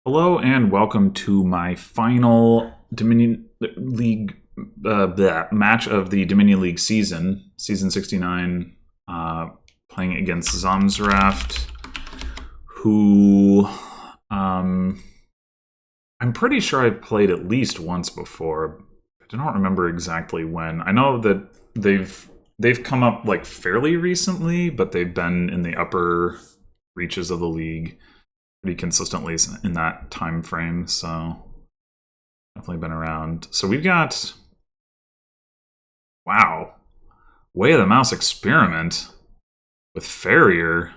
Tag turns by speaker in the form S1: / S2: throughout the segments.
S1: Hello and welcome to my final Dominion League match of the Dominion League season 69, playing against ZomZraft, who I'm pretty sure I've played at least once before. I don't remember exactly when. I know that they've come up like fairly recently, but they've been in the upper reaches of the league pretty consistently in that time frame, so definitely been around. So we've got, wow, Way of the Mouse Experiment with Farrier.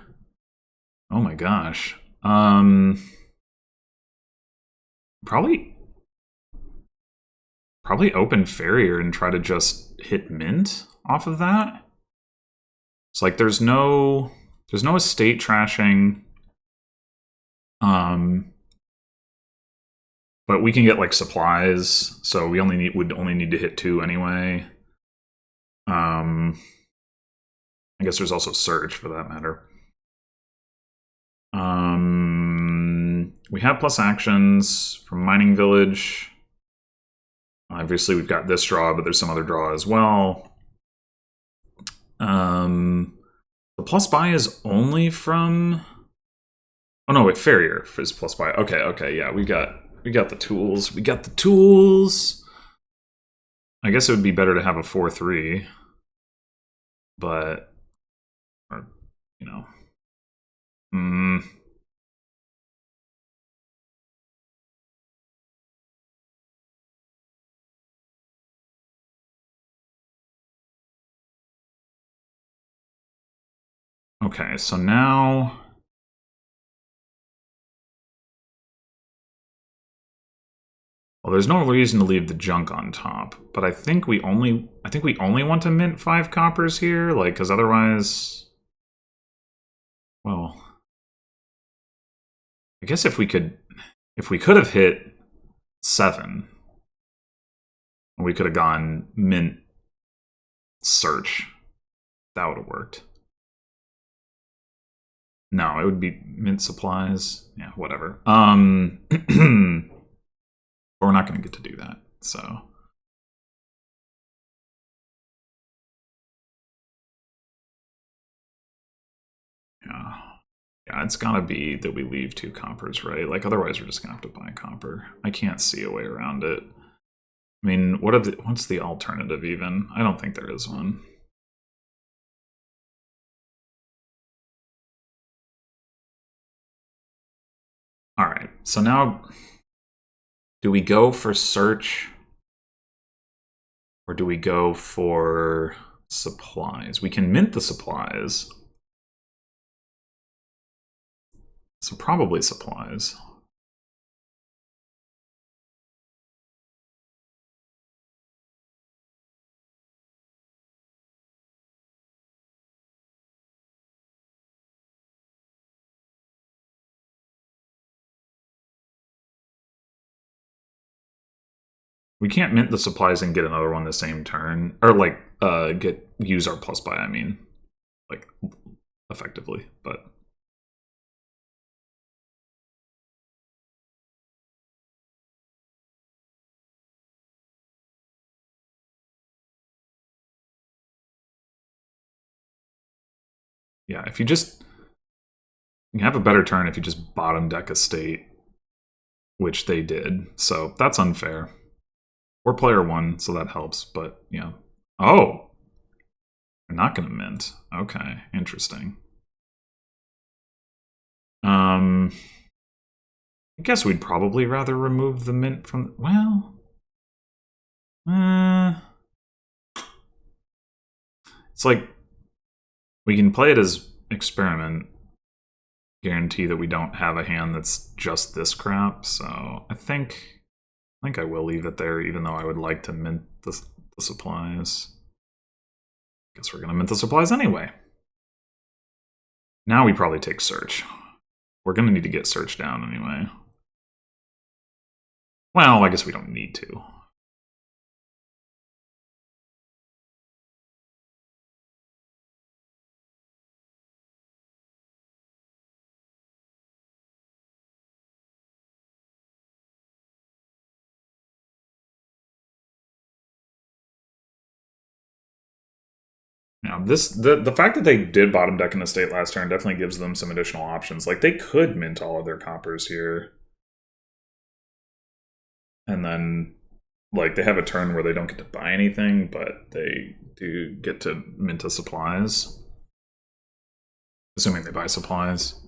S1: Oh my gosh. Probably open Farrier and try to just hit mint off of that. It's like there's no estate trashing. But we can get like supplies, so we would only need to hit 2 anyway. I guess there's also search for that matter. We have plus actions from Mining Village. Obviously, we've got this draw, but there's some other draw as well. The plus buy is only from. Oh no, wait, Farrier is plus buy. Okay, yeah, we got the tools. We got the tools. I guess it would be better to have a 4-3, but, or, you know, Okay, so now. Well, there's no reason to leave the junk on top, but I think we only want to mint 5 coppers here, like, because otherwise, well, I guess if we could have hit 7, we could have gone mint search. That would have worked. No, it would be mint supplies. Yeah, whatever. But we're not going to get to do that, so. Yeah, it's gotta be that we leave 2 coppers, right? Like, otherwise we're just gonna have to buy a copper. I can't see a way around it. I mean, what's the alternative even? I don't think there is one. Alright, so now, do we go for search? Or do we go for supplies? We can mint the supplies. So probably supplies. We can't mint the supplies and get another one the same turn. Or, like, use our plus buy, I mean. Like, effectively, but. Yeah, if you have a better turn if you just bottom deck a state, which they did. So that's unfair. We're player 1, so that helps, but yeah. Oh! We're not going to mint. Okay, interesting. I guess we'd probably rather remove the mint from. Well. It's like. We can play it as experiment. Guarantee that we don't have a hand that's just this crap, so I think I will leave it there, even though I would like to mint the supplies. Guess we're going to mint the supplies anyway. Now we probably take search. We're going to need to get search down anyway. Well, I guess we don't need to. Yeah, the fact that they did bottom deck in the state last turn definitely gives them some additional options. Like, they could mint all of their coppers here. And then, like, they have a turn where they don't get to buy anything, but they do get to mint the supplies. Assuming they buy supplies.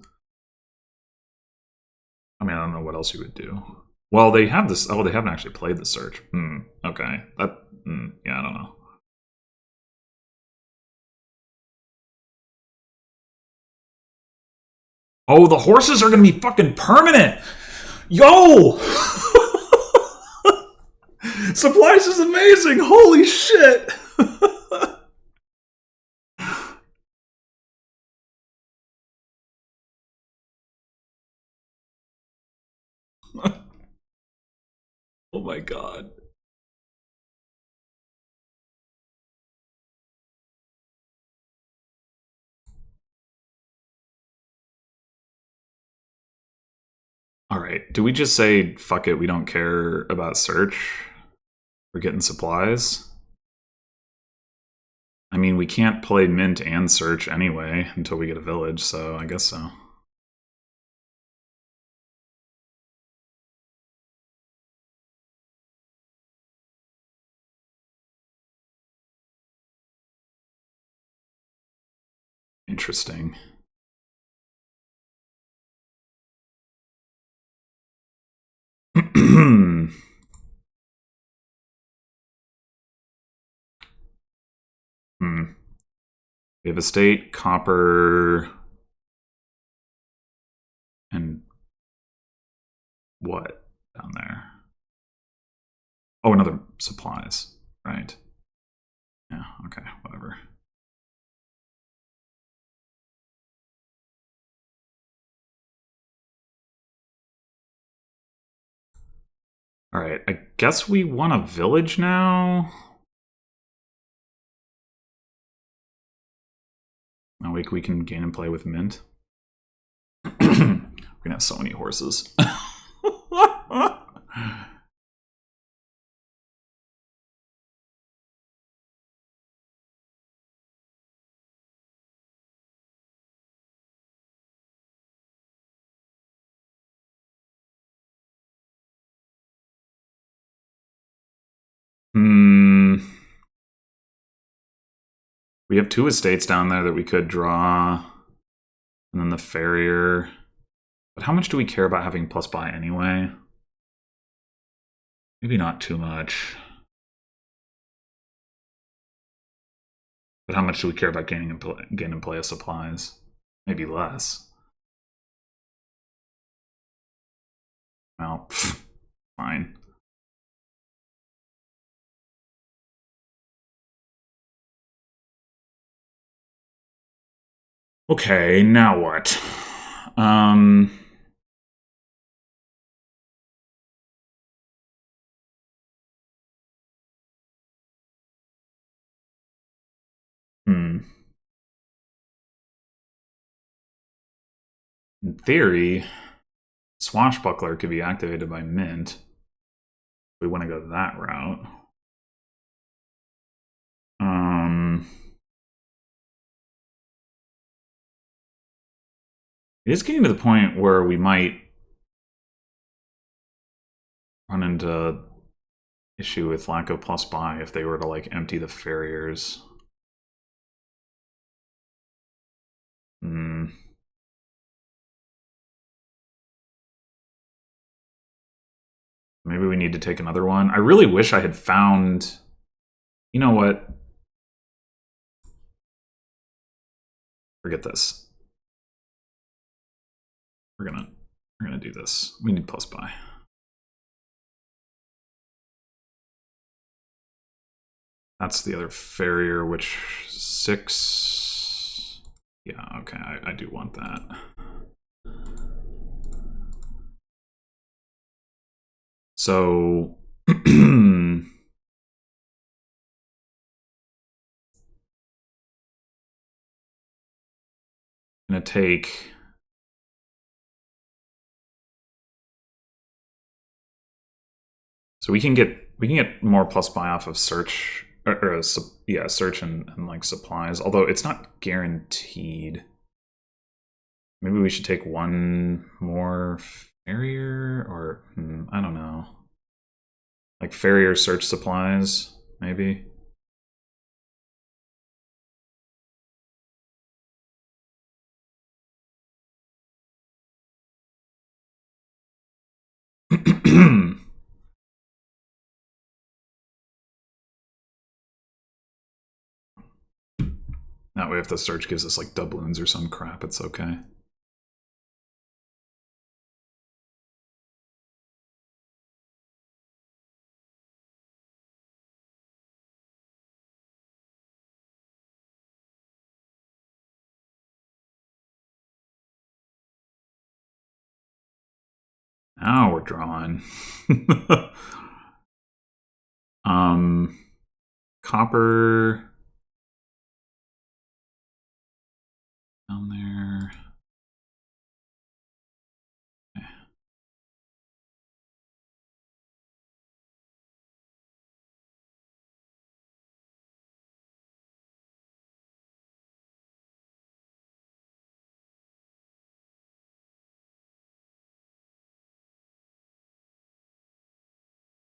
S1: I mean, I don't know what else you would do. Well, they have this... Oh, they haven't actually played the search. Okay. Yeah, I don't know. Oh, the horses are going to be fucking permanent! Yo! Supplies is amazing! Holy shit! Oh my god. Alright, do we just say, fuck it, we don't care about search? We're getting supplies? I mean, we can't play mint and search anyway until we get a village, so I guess so. Interesting. We have estate, copper, and what down there? Oh, another supplies, right? Yeah, okay, whatever. Alright, I guess we want a village now? Now we can gain and play with mint. We're gonna have so many horses. We have 2 estates down there that we could draw. And then the farrier. But how much do we care about having plus buy anyway? Maybe not too much. But how much do we care about gaining and play of supplies? Maybe less. Well, fine. Okay, now what? In theory, Swashbuckler could be activated by mint. We want to go that route. It is getting to the point where we might run into issue with lack of plus buy if they were to like empty the farriers. Maybe we need to take another one. I really wish I had found... You know what? Forget this. We're gonna do this. We need plus buy. That's the other farrier, which 6. Yeah, okay, I do want that. So gonna take so we can get more plus buy off of search yeah, search and like supplies. Although it's not guaranteed. Maybe we should take one more farrier, or I don't know. Like farrier search supplies, maybe. That way, if the search gives us like doubloons or some crap, it's okay. Now we're drawing. Copper down there.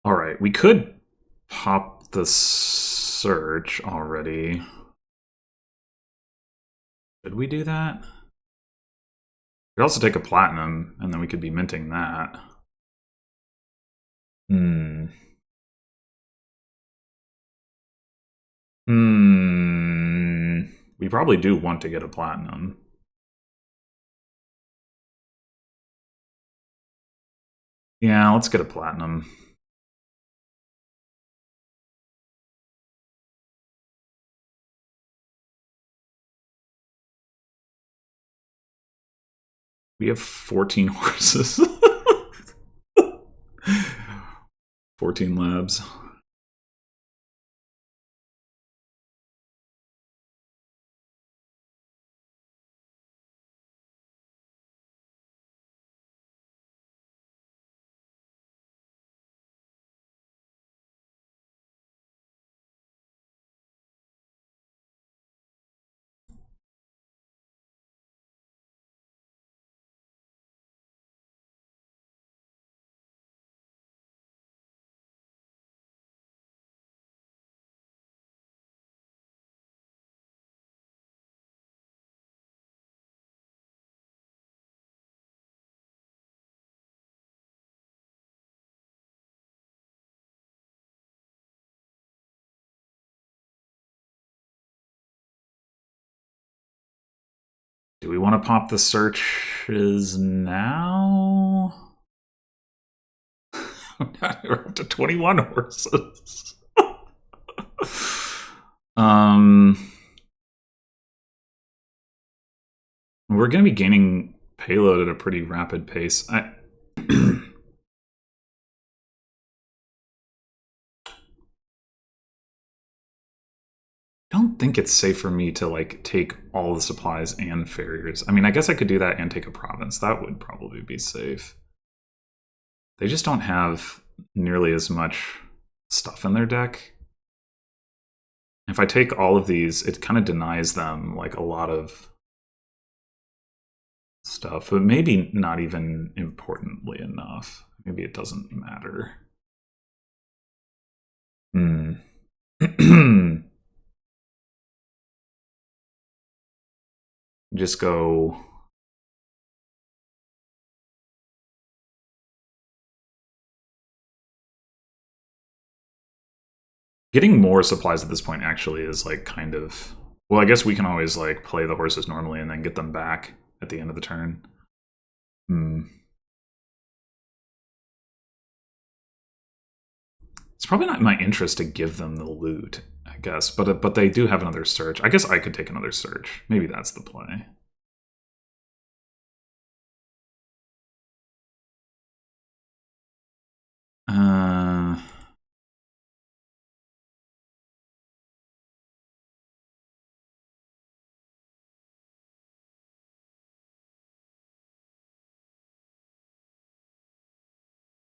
S1: All right, we could pop the search already. Should we do that? We could also take a platinum, and then we could be minting that. We probably do want to get a platinum. Yeah, let's get a platinum. We have 14 horses. 14 labs. Do we want to pop the searches now? We're up to 21 horses. We're going to be gaining payload at a pretty rapid pace. I don't think it's safe for me to like take all the supplies and farriers. I mean, I guess I could do that and take a province. That would probably be safe. They just don't have nearly as much stuff in their deck. If I take all of these, it kind of denies them like a lot of stuff, but maybe not even importantly enough. Maybe it doesn't matter. Just go. Getting more supplies at this point actually is like kind of. Well, I guess we can always like play the horses normally and then get them back at the end of the turn. It's probably not in my interest to give them the loot, I guess, but they do have another search. I guess I could take another search. Maybe that's the play.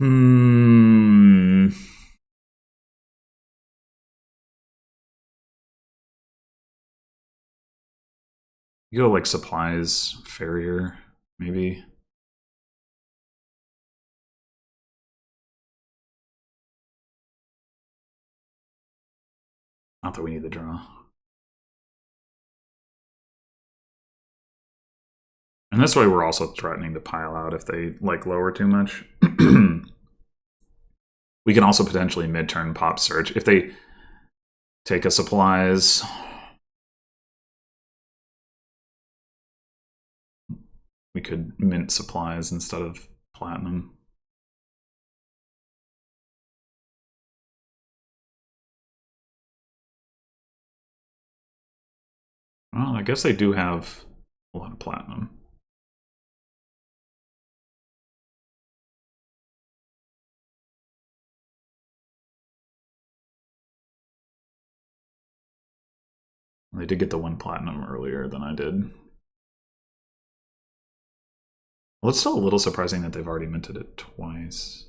S1: Hmm. You go like supplies, farrier, maybe. Not that we need the draw. And this way we're also threatening to pile out if they like lower too much. We can also potentially mid-turn pop search. If they take a supplies, we could mint supplies instead of platinum. Well, I guess they do have a lot of platinum. They did get the 1 platinum earlier than I did. Well, it's still a little surprising that they've already minted it twice.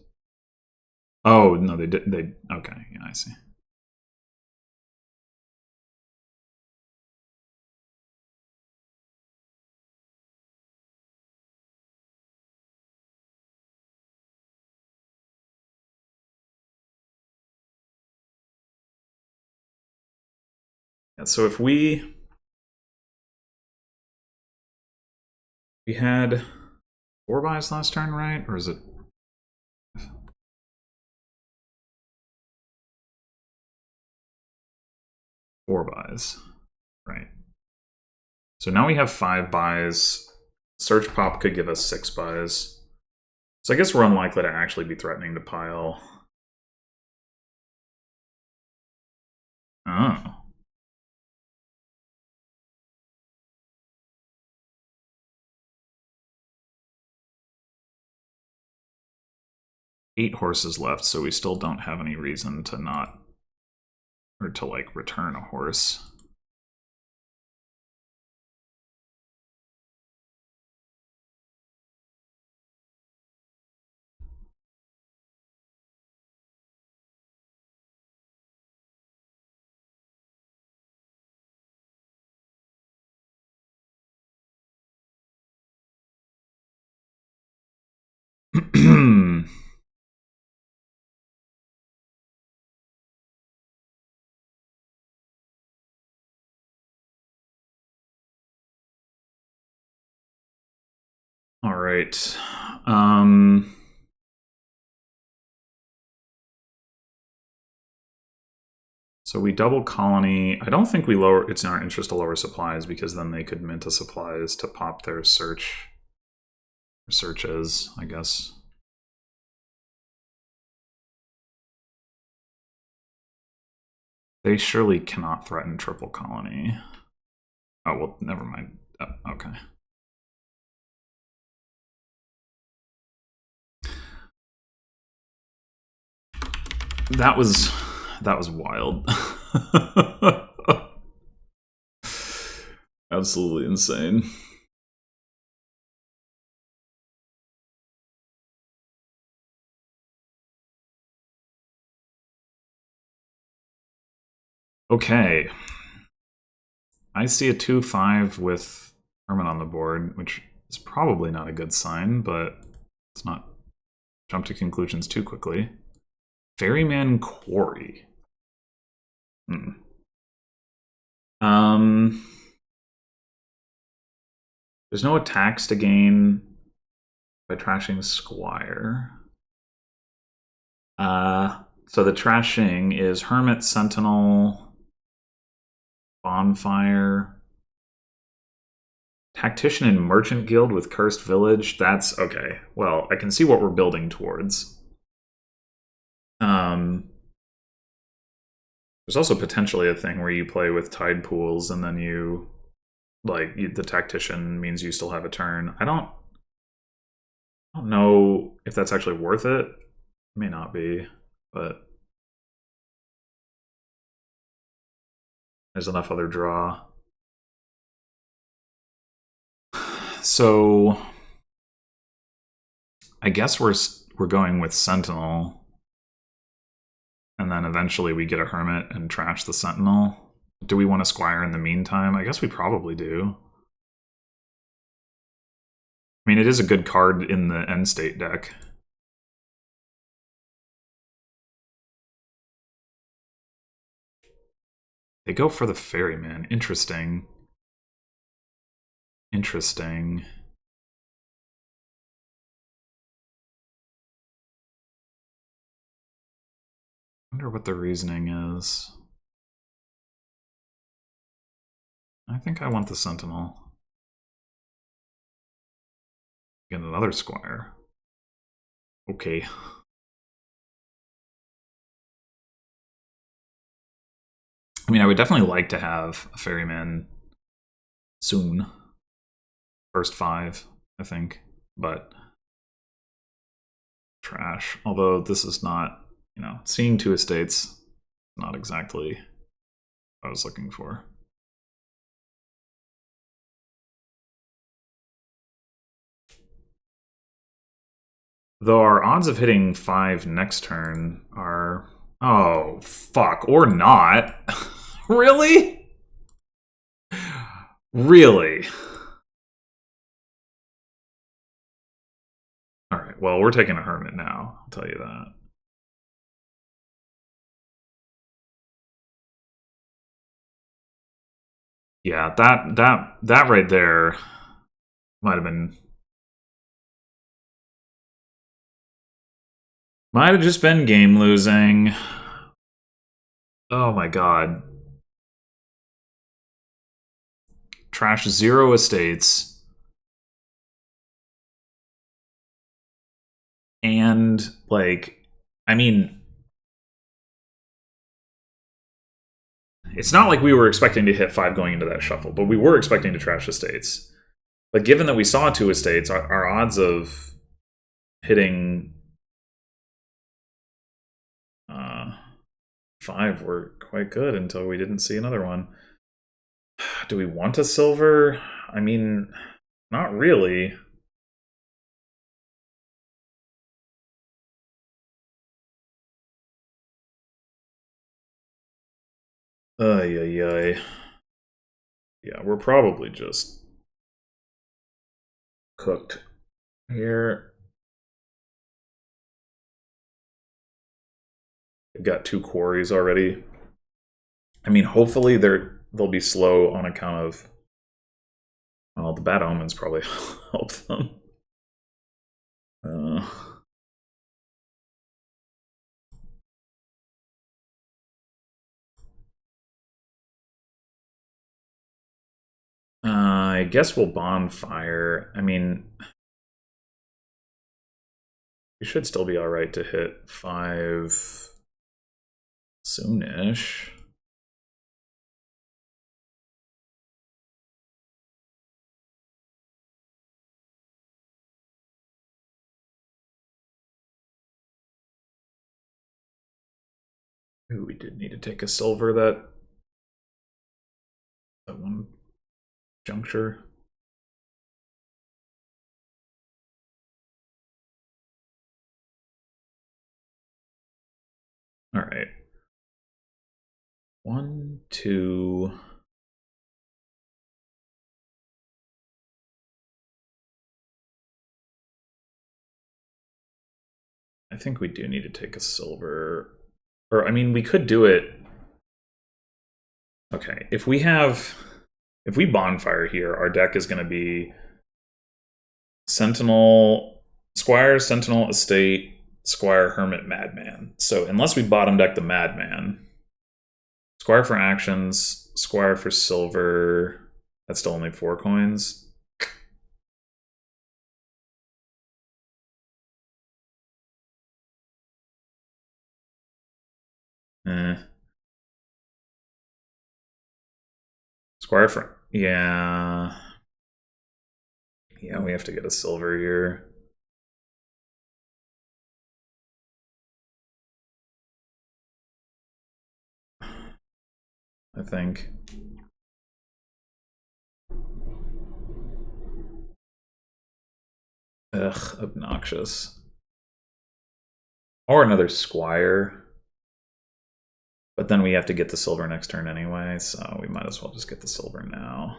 S1: Oh, no, they did. Okay, yeah, I see. Yeah, so if we had 4 buys last turn, right? Or is it 4 buys? Right. So now we have 5 buys. Search pop could give us 6 buys. So I guess we're unlikely to actually be threatening to pile. Oh. Eight horses left, so we still don't have any reason to not, or to like return a horse. All right. So we double colony. I don't think we lower. It's in our interest to lower supplies because then they could mint a supplies to pop their searches, I guess. They surely cannot threaten triple colony. Oh, well, never mind. Oh, okay. That was wild. Absolutely insane. Okay. I see a 2-5 with Herman on the board, which is probably not a good sign, but let's not jump to conclusions too quickly. Ferryman Quarry. There's no attacks to gain by trashing Squire. So the trashing is Hermit, Sentinel, Bonfire, Tactician and Merchant Guild with Cursed Village. That's okay. Well, I can see what we're building towards. There's also potentially a thing where you play with Tide Pools and then you, like, the Tactician means you still have a turn. I don't know if that's actually worth it. It may not be, but there's enough other draw. So I guess we're going with Sentinel. And then eventually we get a Hermit and trash the Sentinel. Do we want a Squire in the meantime? I guess we probably do. I mean, it is a good card in the end state deck. They go for the Ferryman. Interesting. Interesting. I wonder what the reasoning is. I think I want the Sentinel. Get another Squire. Okay. I mean, I would definitely like to have a Ferryman soon. First 5, I think. But trash. Although this is not, you know, seeing 2 estates, not exactly what I was looking for. Though our odds of hitting 5 next turn are... Oh, fuck. Or not. Really? Really? Alright, well, we're taking a Hermit now. I'll tell you that. Yeah, that right there might have been... Might have just been game losing. Oh my god. Trash 0 estates. And, like, I mean... It's not like we were expecting to hit 5 going into that shuffle, but we were expecting to trash estates. But given that we saw 2 estates, our odds of hitting 5 were quite good until we didn't see another one. Do we want a silver? I mean, not really. Ay, ay, ay. Yeah, we're probably just cooked here. We've got 2 quarries already. I mean, hopefully they'll be slow on account of... Well, the bad omens probably help them. I guess we'll bonfire. I mean, we should still be alright to hit 5 soonish. Ooh, we did need to take a silver that one juncture. All right. 1, 2. I think we do need to take a silver. Or, I mean, we could do it. Okay, if we bonfire here, our deck is going to be Sentinel, Squire, Sentinel, Estate, Squire, Hermit, Madman. So unless we bottom deck the Madman, Squire for actions, Squire for silver, that's still only 4 coins. Squire for... Yeah. Yeah, we have to get a silver here. I think. Ugh, obnoxious. Or another Squire. But then we have to get the silver next turn anyway, so we might as well just get the silver now.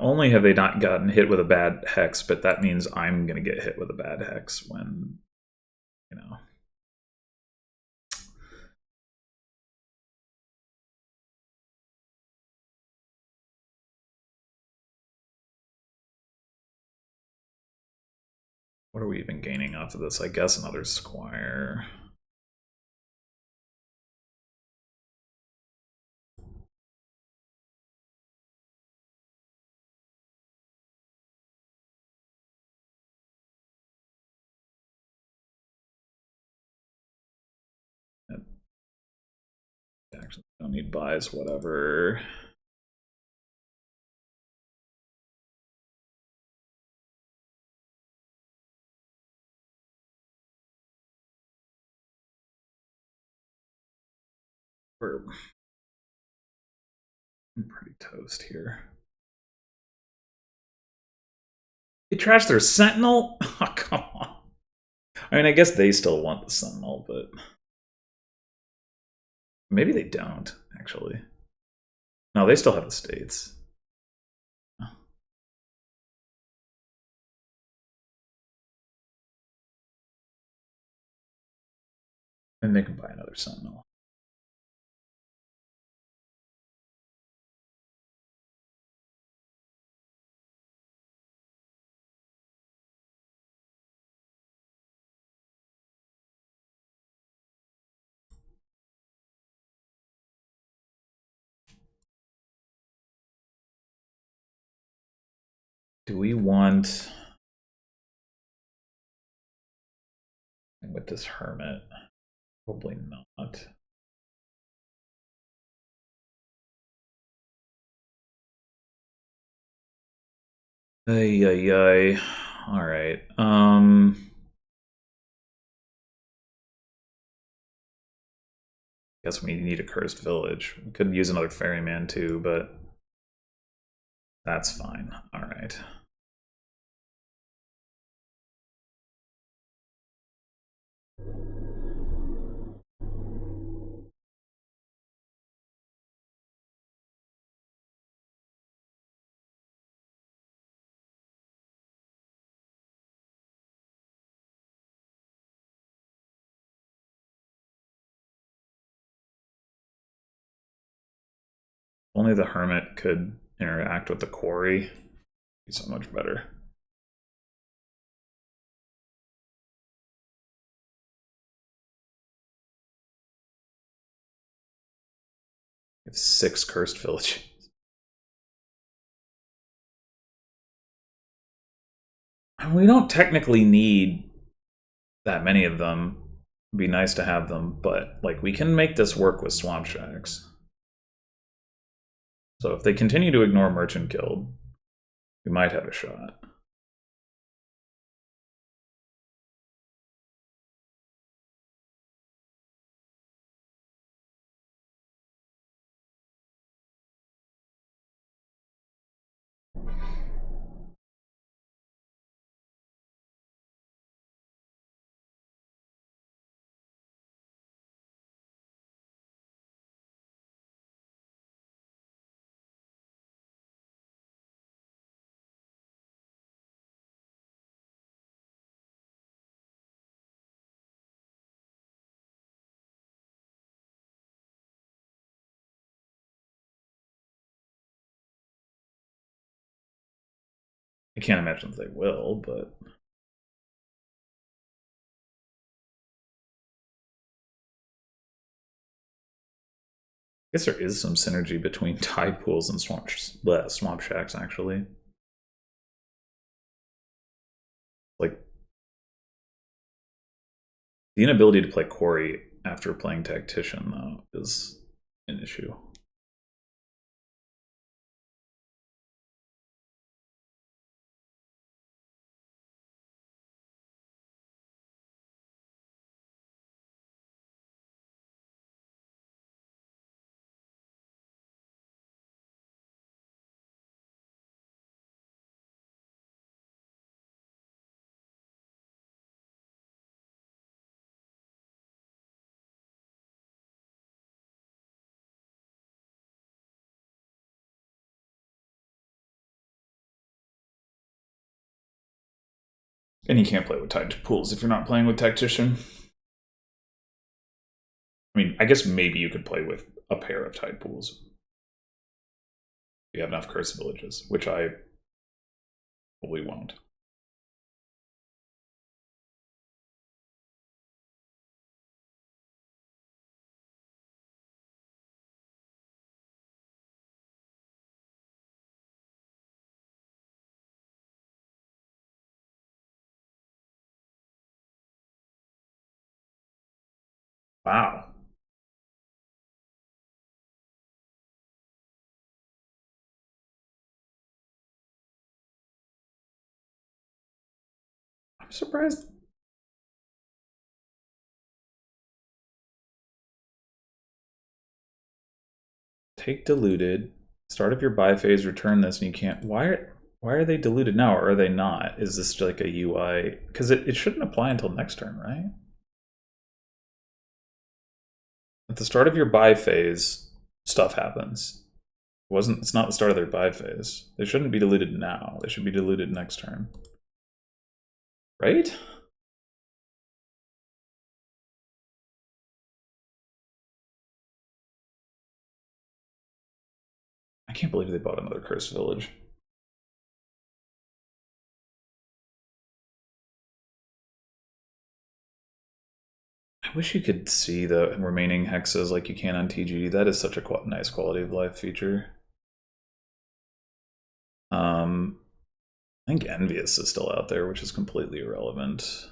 S1: only have they not gotten hit with a bad hex, but that means I'm going to get hit with a bad hex when, you know. What are we even gaining off of this? I guess another squire. Actually, don't need buys, whatever. I'm pretty toast here. They trashed their Sentinel? Oh, come on. I mean, I guess they still want the Sentinel, but maybe they don't, actually. No, they still have the states. And they can buy another Sentinel. Do we want... with this Hermit? Probably not. Ay, ay, ay. All right. Guess we need a cursed village. We could use another ferryman too, but that's fine. All right. Only the Hermit could interact with the Quarry. Be so much better. We have 6 cursed villages. We don't technically need that many of them. It'd be nice to have them, but like we can make this work with Swamp Shacks. So if they continue to ignore Merchant Guild, we might have a shot. I can't imagine that they will, but I guess there is some synergy between tide pools and swamp shacks, actually. Like, the inability to play Quarry after playing Tactician, though, is an issue. And you can't play with Tide Pools if you're not playing with Tactician. I mean, I guess maybe you could play with a pair of Tide Pools. If you have enough Curse Villages, which I probably won't. Wow. I'm surprised. Take diluted. Start of your buy phase, return this, and you can't. Why are they diluted now, or are they not? Is this like a UI? Because it shouldn't apply until next turn, right? At the start of your buy phase, stuff happens. It's not the start of their buy phase. They shouldn't be diluted now. They should be diluted next turn. Right? I can't believe they bought another Cursed Village. I wish you could see the remaining hexes like you can on TGD. That is such a nice quality of life feature. I think Envious is still out there, which is completely irrelevant.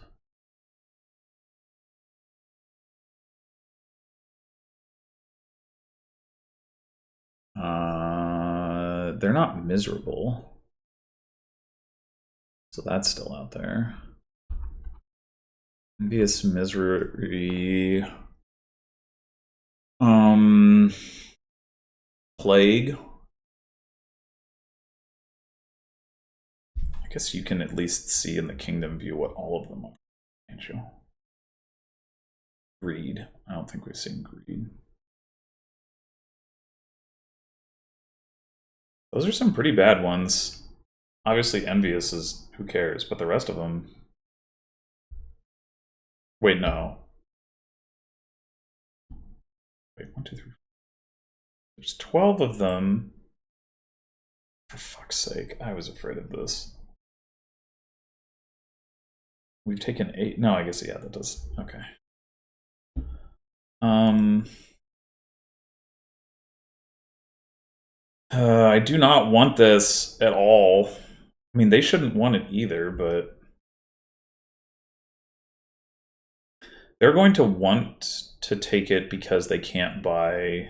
S1: They're not miserable. So that's still out there. Envious Misery. Plague. I guess you can at least see in the Kingdom view what all of them are, can't you? Greed. I don't think we've seen Greed. Those are some pretty bad ones. Obviously, Envious is who cares, but the rest of them. Wait, no. Wait, 1, 2, 3. There's 12 of them. For fuck's sake, I was afraid of this. We've taken 8. No, I guess, yeah, that does. Okay. I do not want this at all. I mean, they shouldn't want it either, but they're going to want to take it because they can't buy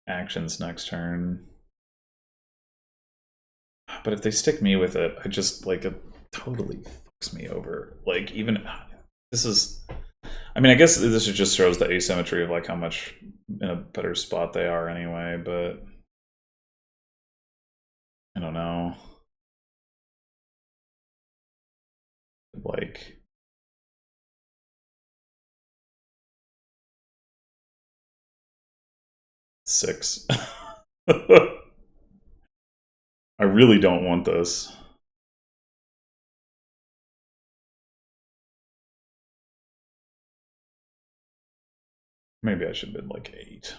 S1: actions next turn. But if they stick me with it, I just, like, it totally fucks me over. Like, even, this is, I mean, I guess this just shows the asymmetry of, like, how much in a better spot they are anyway, but I don't know. Like, six. I really don't want this. Maybe I should bid like 8.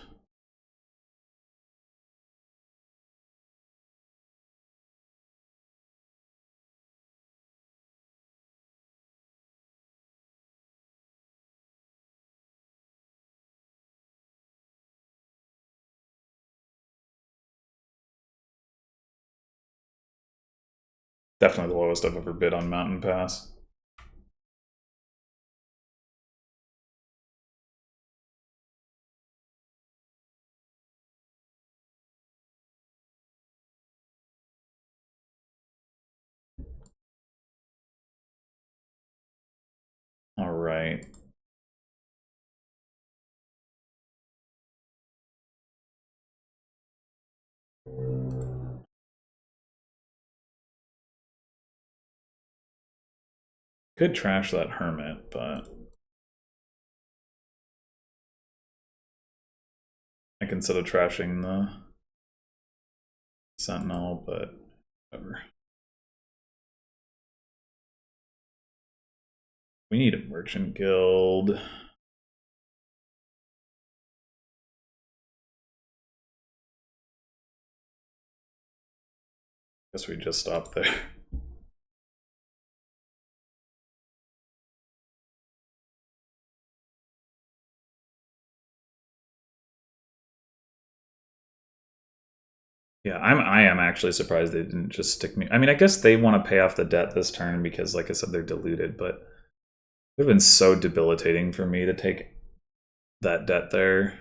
S1: Definitely the lowest I've ever bid on Mountain Pass. All right. Could trash that Hermit, but I consider trashing the Sentinel, but whatever. We need a merchant guild. Guess we just stopped there. Yeah, I am actually surprised they didn't just stick me. I mean, I guess they want to pay off the debt this turn because, like I said, they're diluted, but it would have been so debilitating for me to take that debt there.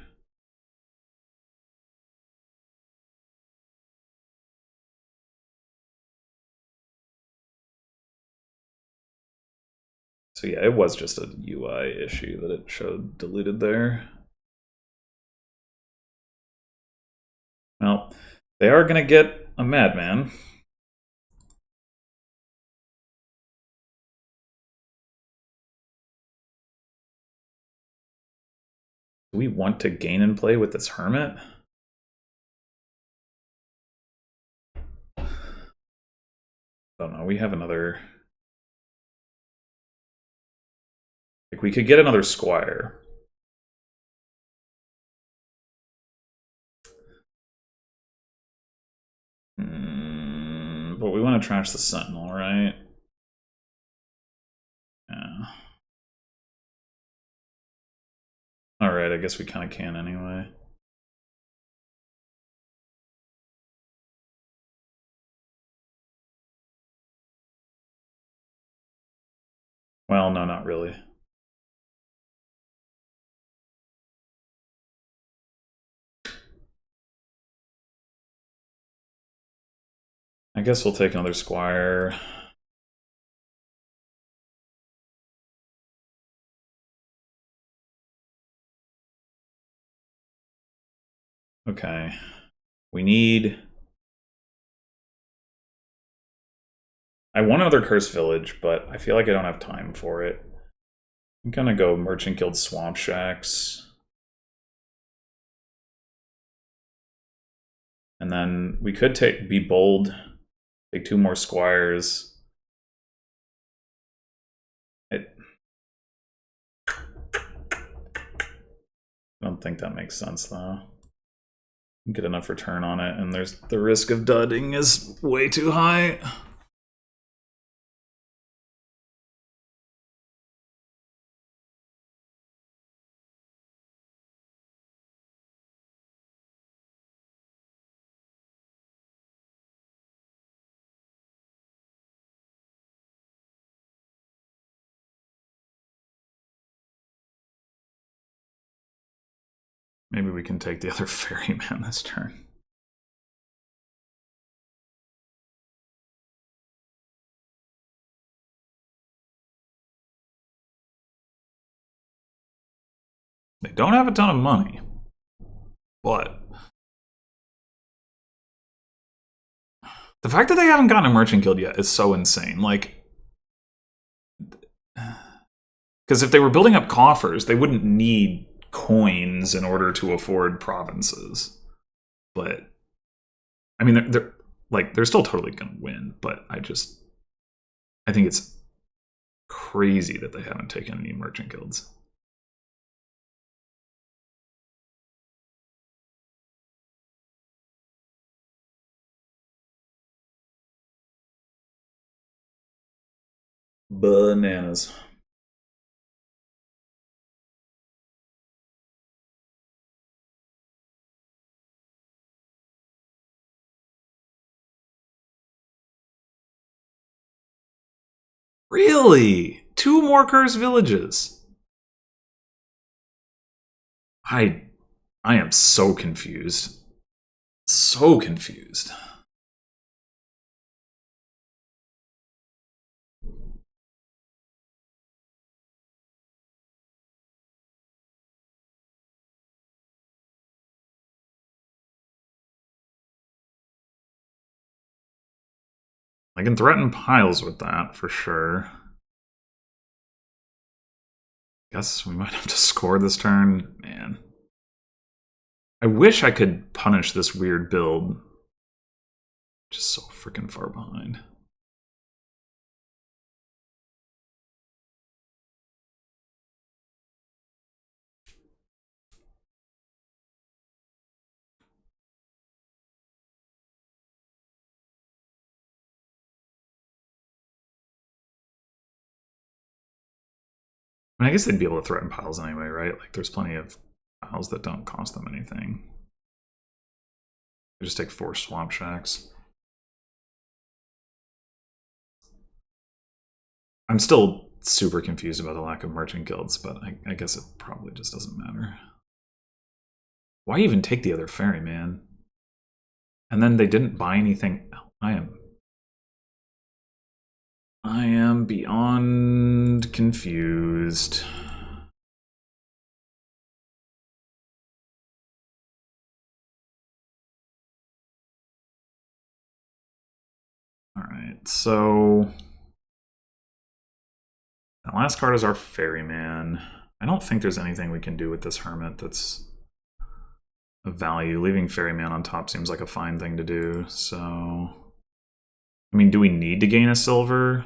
S1: So yeah, it was just a UI issue that it showed diluted there. Well, they are going to get a madman. Do we want to gain and play with this hermit? I don't know. We have another... Like, we could get another squire. But we want to trash the sentinel, right? Yeah. Alright, I guess we kind of can anyway. Well, no, not really. I guess we'll take another squire. Okay. We need... I want another cursed village, but I feel like I don't have time for it. I'm gonna go Merchant Guild Swamp Shacks. And then we could be bold, take 2 more squires. I don't think that makes sense, though. Get enough return on it, and there's the risk of dudding is way too high. Maybe we can take the other ferryman this turn. They don't have a ton of money, but the fact that they haven't gotten a merchant guild yet is so insane. Like, because if they were building up coffers, they wouldn't need coins in order to afford provinces. But I mean, they're still totally gonna win. But I think it's crazy that they haven't taken any merchant guilds. Bananas. Really? 2 more cursed villages? I am so confused. So confused. I can threaten piles with that, for sure. Guess we might have to score this turn. Man. I wish I could punish this weird build. Just so freaking far behind. I mean, I guess they'd be able to threaten piles anyway, right? Like, there's plenty of piles that don't cost them anything. They just take 4 swamp shacks. I'm still super confused about the lack of merchant guilds, but I guess it probably just doesn't matter. Why even take the other ferryman? And then they didn't buy anything. I am beyond confused. All right, so the last card is our ferryman. I don't think there's anything we can do with this hermit that's of value. Leaving ferryman on top seems like a fine thing to do, so... I mean, do we need to gain a silver?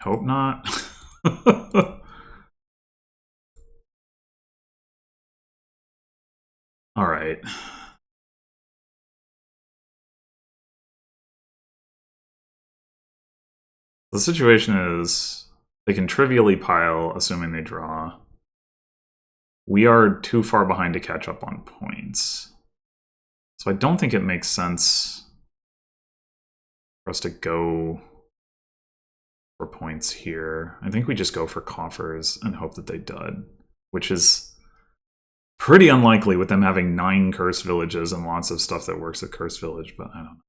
S1: Hope not. All right. The situation is they can trivially pile, assuming they draw. We are too far behind to catch up on points. So I don't think it makes sense for us to go for points here. I think we just go for coffers and hope that they dud, which is pretty unlikely with them having 9 cursed villages and lots of stuff that works at cursed village, but I don't know.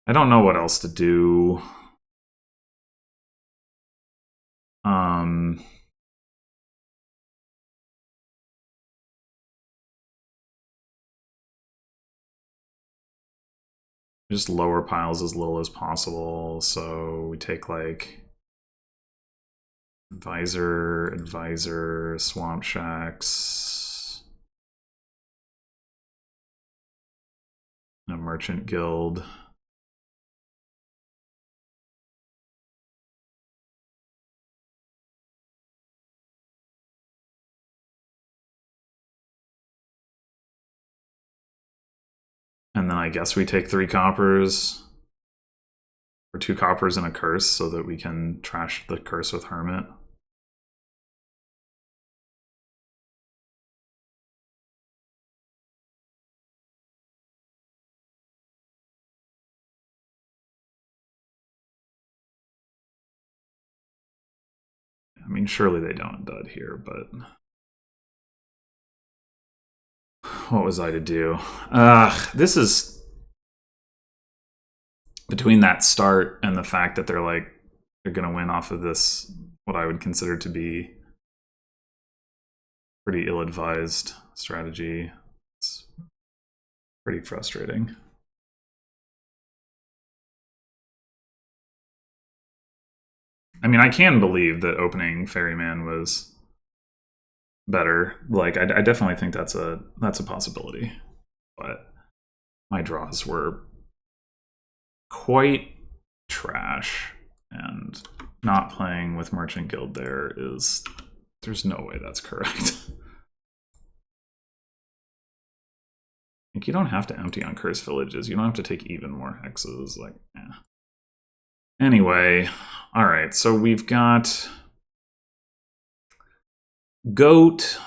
S1: I don't know what else to do. Just lower piles as little as possible. So we take like advisor, swamp shacks, a merchant guild. And then I guess we take 3 coppers, or 2 coppers and a curse, so that we can trash the curse with hermit. I mean, surely they don't dud here, but what was I to do? This is between that start and the fact that they're gonna win off of this, what I would consider to be pretty ill-advised strategy. It's pretty frustrating. I mean, I can believe that opening Ferryman was better. Like, I definitely think that's a possibility. But my draws were quite trash, and not playing with Merchant Guild there's no way that's correct. Like, you don't have to empty on cursed villages. You don't have to take even more hexes. Like, eh. Anyway, all right. So we've got Goat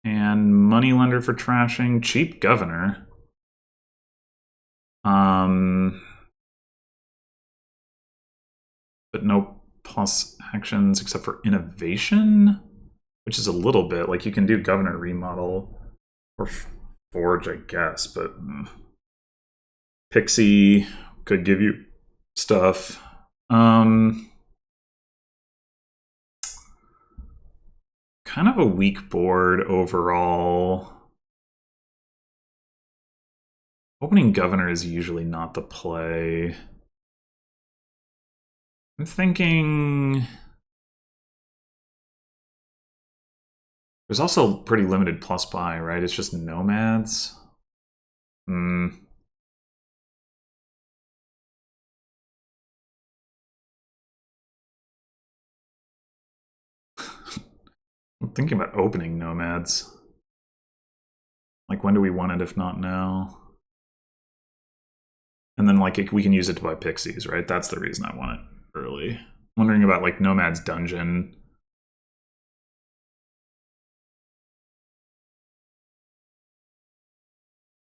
S1: and Moneylender for trashing. Cheap Governor. But no plus actions except for Innovation, which is a little bit like you can do Governor remodel or Forge, I guess, but Pixie could give you stuff. Kind of a weak board overall. Opening Governor is usually not the play. I'm thinking there's also pretty limited plus buy, right? It's just nomads. I'm thinking about opening nomads. Like, when do we want it if not now? And then, like, we can use it to buy pixies, right? That's the reason I want it early. I'm wondering about, like, Nomad's Dungeon.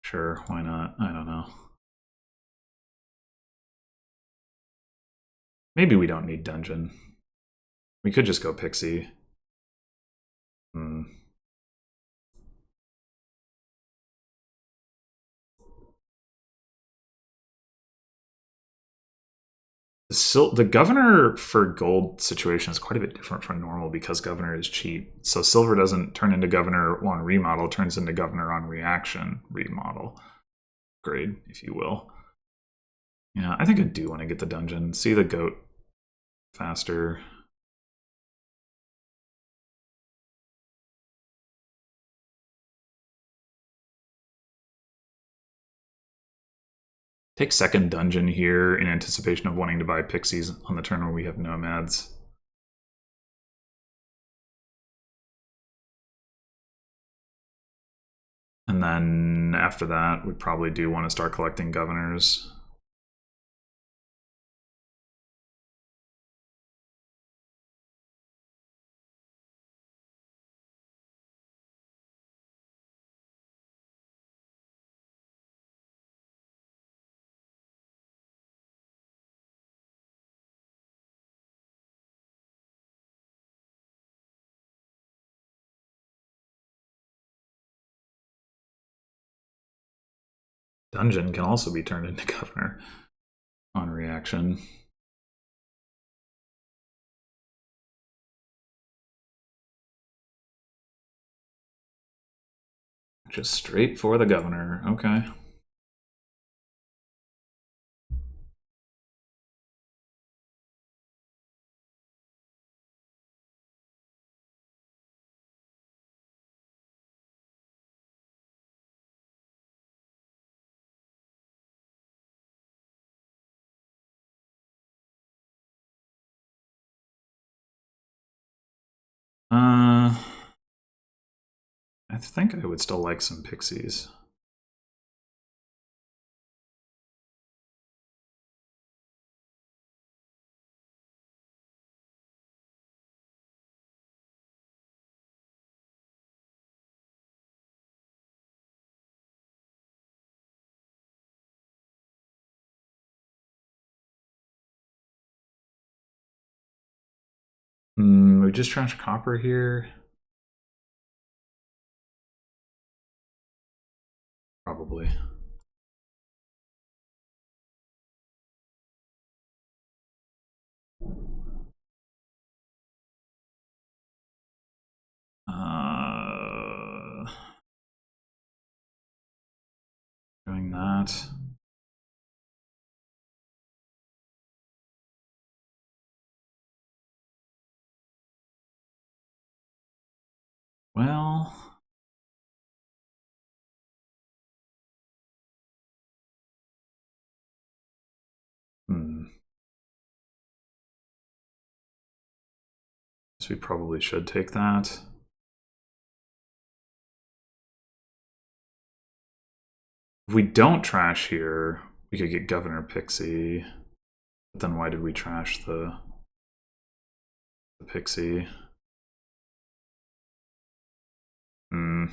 S1: Sure, why not? I don't know. Maybe we don't need Dungeon. We could just go Pixie. Hmm. The governor for gold situation is quite a bit different from normal because governor is cheap. So silver doesn't turn into governor on remodel, it turns into governor on reaction remodel. Grade, if you will. Yeah, I think I do want to get the dungeon. See the goat faster. Take second dungeon here in anticipation of wanting to buy pixies on the turn where we have nomads. And then after that, we probably do want to start collecting governors. Dungeon can also be turned into governor on reaction. Just straight for the governor. Okay. I think I would still like some pixies. We just trashed copper here. Probably. Doing that. Well, so we probably should take that. If we don't trash here, we could get Governor Pixie. But then why did we trash the Pixie? Hmm.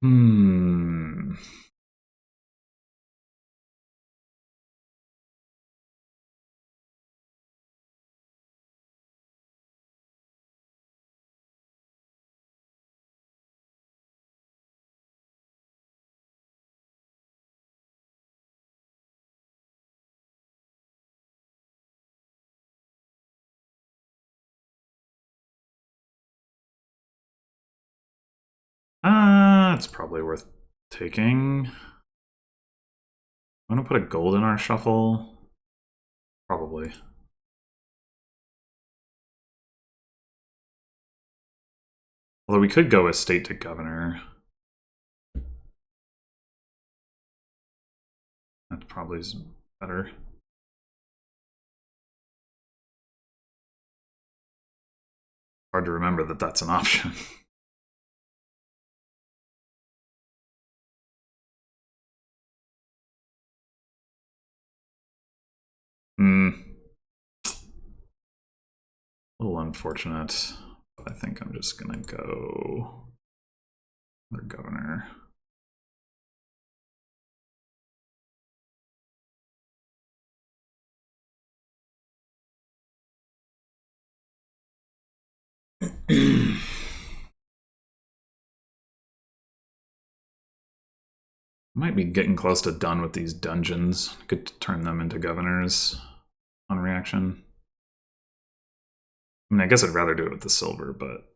S1: Hmm. It's probably worth Taking. I'm gonna put a gold in our shuffle. Probably. Although we could go estate to governor. That probably is better. Hard to remember that that's an option. A little unfortunate, but I think I'm just gonna go for governor. Might be getting close to done with these dungeons. Could turn them into governors on reaction. I mean, I guess I'd rather do it with the silver, but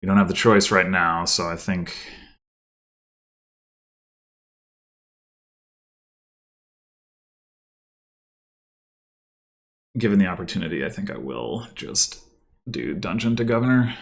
S1: we don't have the choice right now, so I think given the opportunity, I think I will just do dungeon to governor.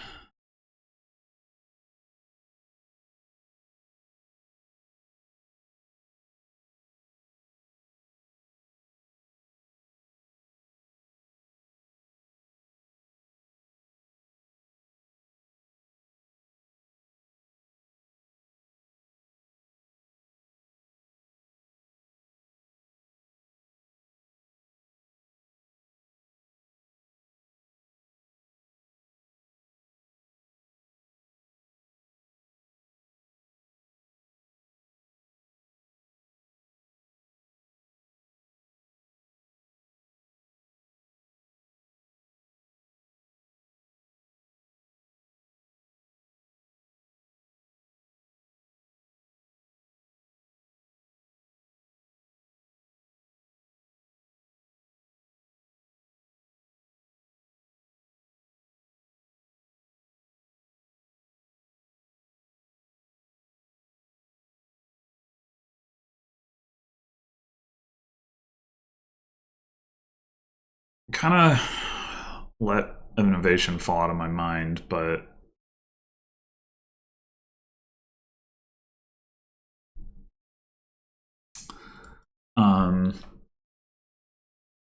S1: Kind of let innovation fall out of my mind, but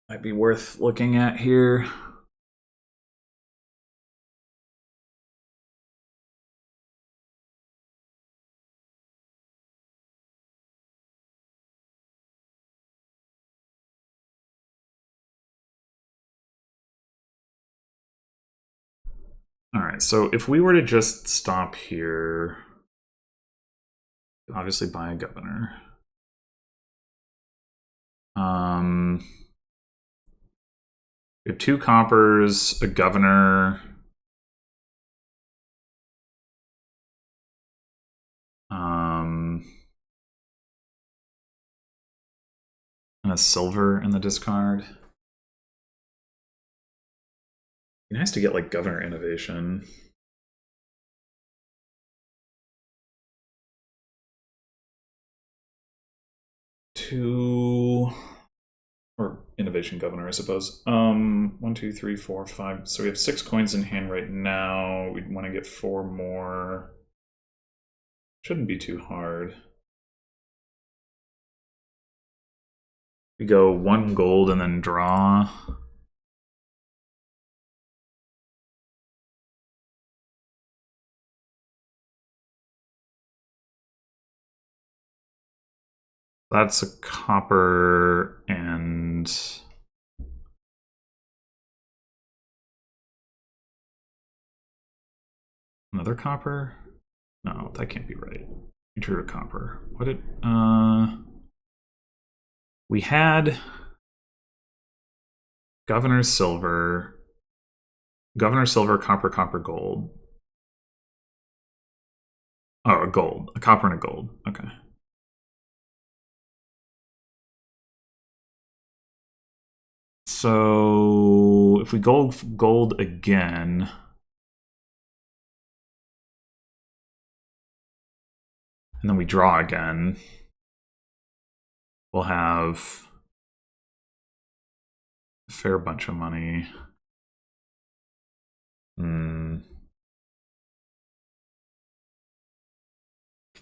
S1: might be worth looking at here. All right, so if we were to just stop here, obviously buy a governor. We have 2 coppers, a governor. And a silver in the discard. Be nice to get like governor innovation. Two or innovation governor, I suppose. 1, 2, 3, 4, 5. So we have 6 coins in hand right now. We'd want to get 4 more. Shouldn't be too hard. We go 1 gold and then draw. That's a copper and another copper? No, that can't be right. You drew a copper. What did we had governor silver, copper, copper, gold. Oh, a gold. A copper and a gold. Okay. So if we go gold again, and then we draw again, we'll have a fair bunch of money.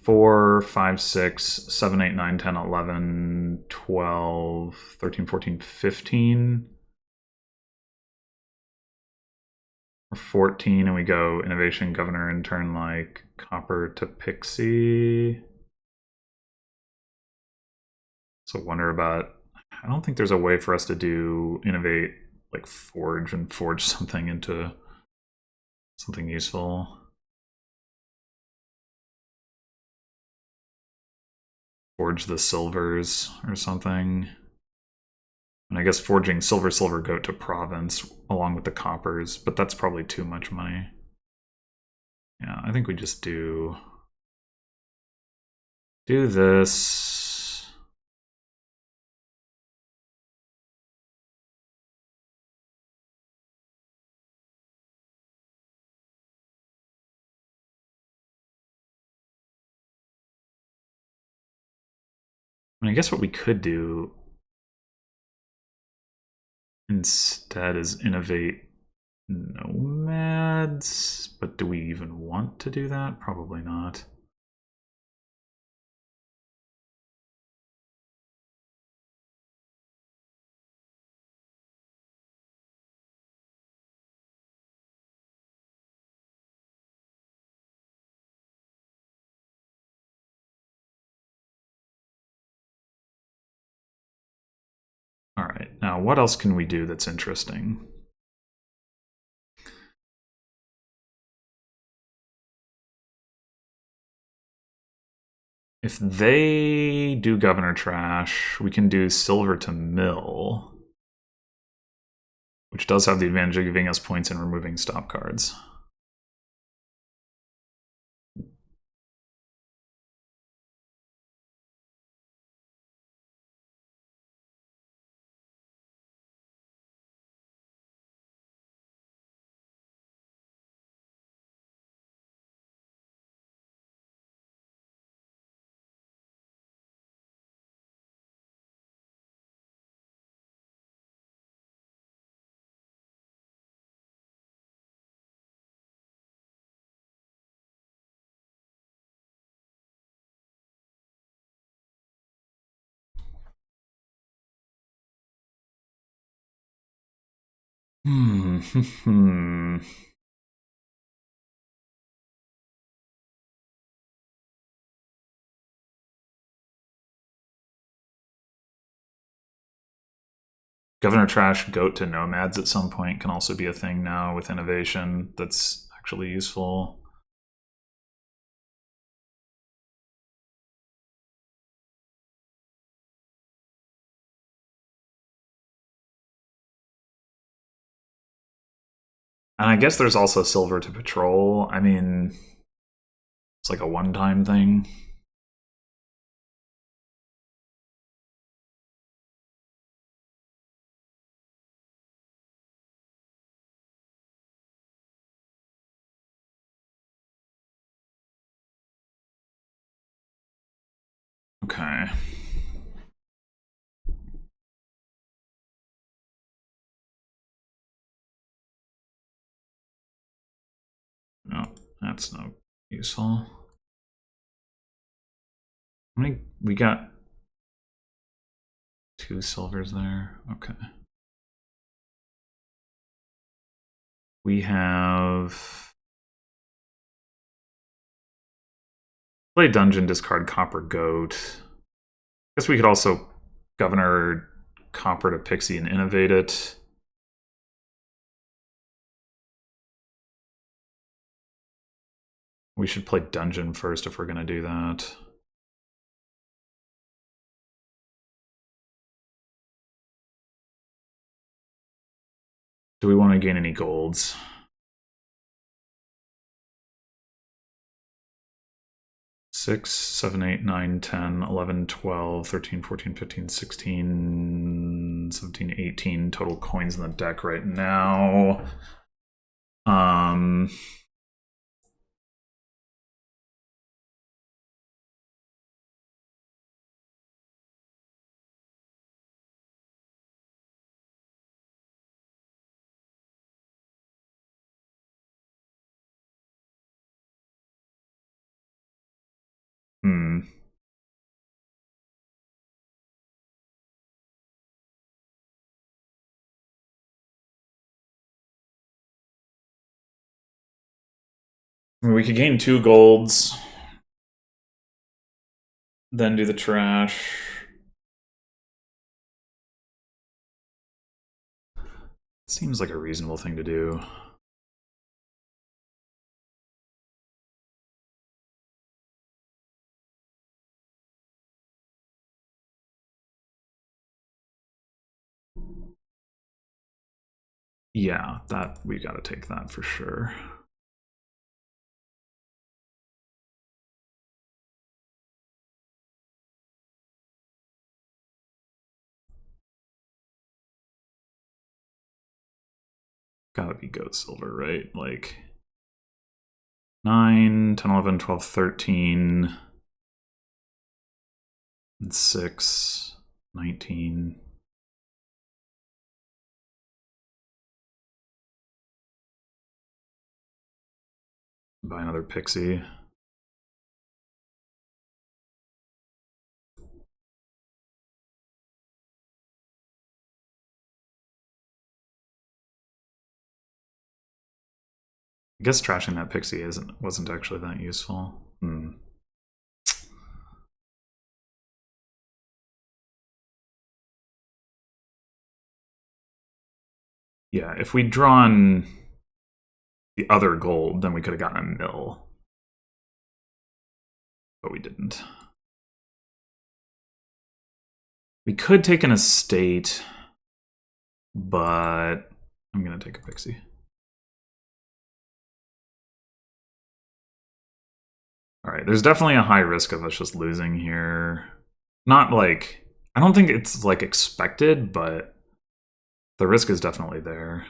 S1: 4, 5, 6, 7, 8, 9, 10, 11, 12, 13, 14, 15. Or 14, and we go Innovation, Governor, Intern, like Copper to Pixie. So wonder about, I don't think there's a way for us to do Innovate, like Forge, and forge something into something useful. Forge the silvers or something. And I guess forging silver, silver goat to province along with the coppers, but that's probably too much money. Yeah, I think we just do this. I guess what we could do instead is innovate nomads, but do we even want to do that? Probably not. All right, now what else can we do that's interesting? If they do Governor Trash, we can do Silver to Mill, which does have the advantage of giving us points and removing stop cards. Governor Trash goat to nomads at some point can also be a thing now with innovation that's actually useful. And I guess there's also silver to patrol. I mean, it's like a one-time thing. Okay. No, that's no useful. How many? We got 2 silvers there. Okay. We have play dungeon, discard copper goat. I guess we could also governor copper to pixie and innovate it. We should play dungeon first if we're going to do that. Do we want to gain any golds? Six, 7, 8, 9, 10, 11, 12, 13, 14, 15, 16, 17, 18 total coins in the deck right now. I mean, we could gain 2 golds, then do the trash. Seems like a reasonable thing to do. Yeah, that we gotta take that for sure. Gotta be goat silver, right? Like 9, 10, 11, 12, 13, and 6, 19. Buy another pixie. I guess trashing that pixie wasn't actually that useful. Yeah, if we'd drawn the other gold, then we could have gotten a mill. But we didn't. We could take an estate, but I'm gonna take a pixie. Alright, there's definitely a high risk of us just losing here. Not like, I don't think it's like expected, but the risk is definitely there.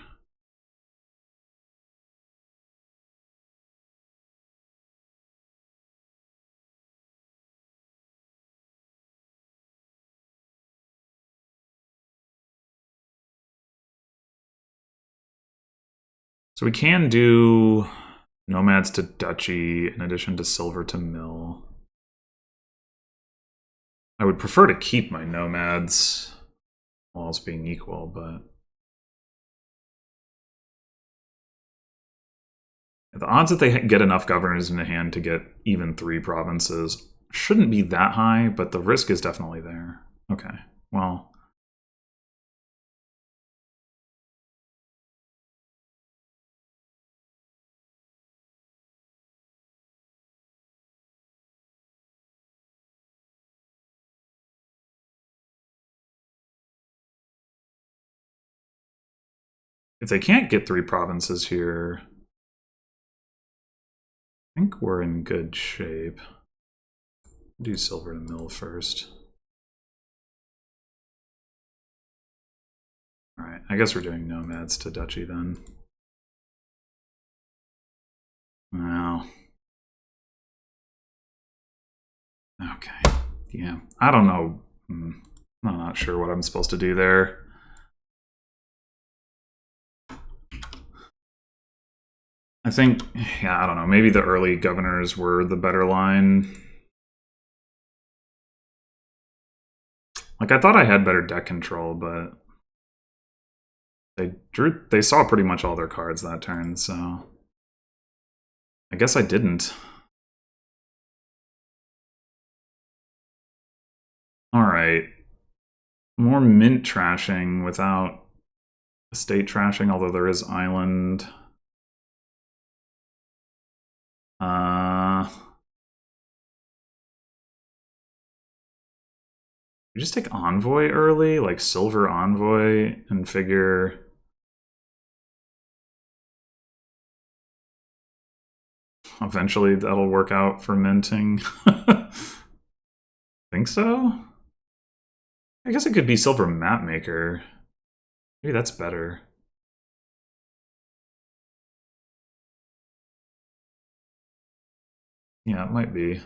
S1: So we can do nomads to duchy in addition to silver to mill. I would prefer to keep my nomads, all else being equal, but the odds that they get enough governors in the hand to get even 3 provinces shouldn't be that high, but the risk is definitely there. Okay, well. If they can't get 3 provinces here, I think we're in good shape. Do silver to mill first. Alright, I guess we're doing nomads to duchy then. Wow. Okay. Yeah. I don't know. I'm not sure what I'm supposed to do there. I think, yeah, I don't know. Maybe the early governors were the better line. Like, I thought I had better deck control, but they saw pretty much all their cards that turn, so I guess I didn't. Alright. More mint trashing without estate trashing, although there is island. We just take Envoy early, like Silver Envoy, and figure eventually that'll work out for minting. Think so? I guess it could be Silver Mapmaker. Maybe that's better. Yeah, it might be.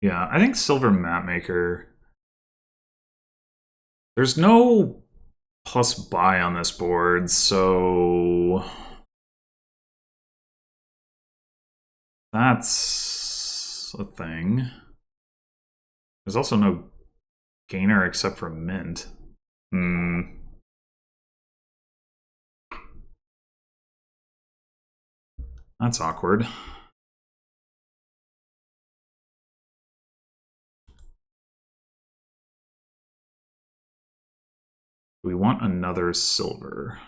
S1: Yeah, I think Silver Mapmaker There's no plus buy on this board, so that's a thing. There's also no gainer except for mint. That's awkward. We want another silver.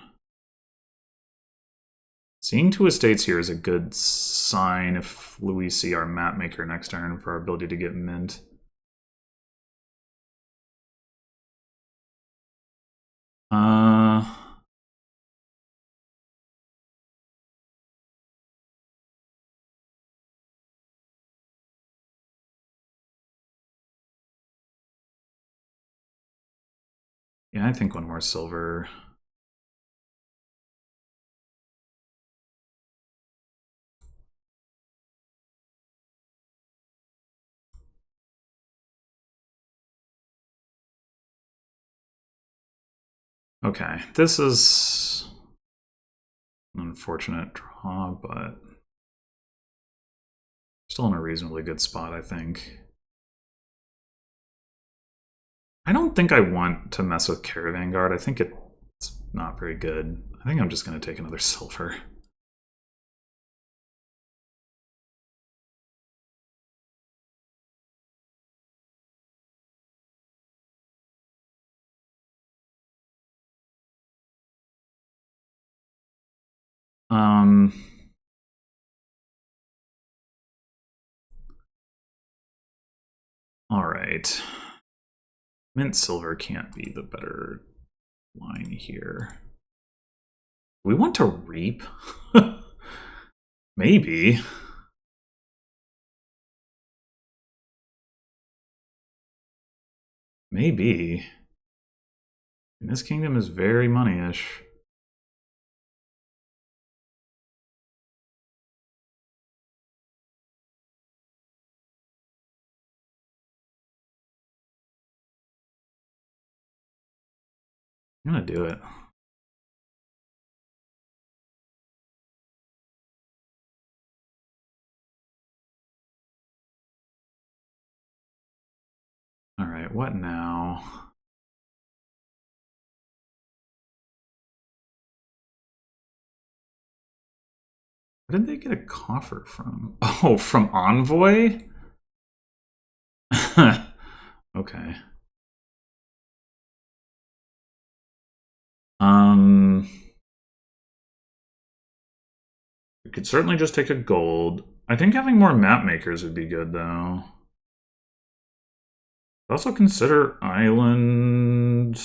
S1: Seeing 2 estates here is a good sign if we see our map maker next turn for our ability to get mint. Yeah, I think one more silver. Okay, this is an unfortunate draw, but still in a reasonably good spot, I think. I don't think I want to mess with Caravan Guard. I think it's not very good. I think I'm just going to take another silver. All right. Mint silver can't be the better line here. We want to reap? Maybe. Maybe. And this kingdom is very money-ish. I'm gonna do it. All right, what now? Where did they get a coffer from? Oh, from Envoy? Okay. We could certainly just take a gold. I think having more map makers would be good, though. Also consider island.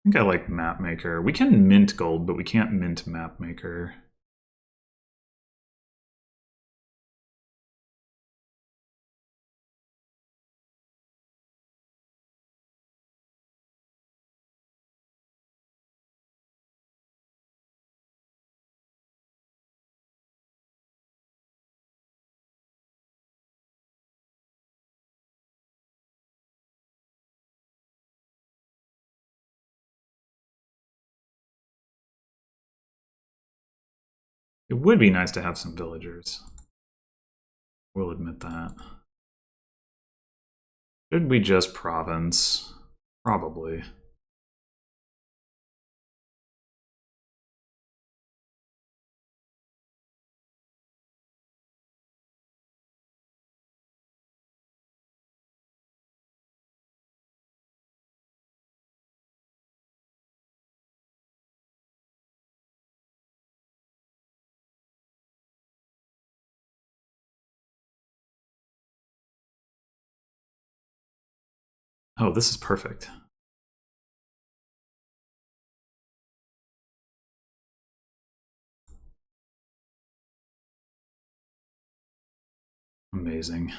S1: I think I like map maker. We can mint gold, but we can't mint map maker. It would be nice to have some villagers. We'll admit that. Should we just province? Probably. Oh, this is perfect. Amazing.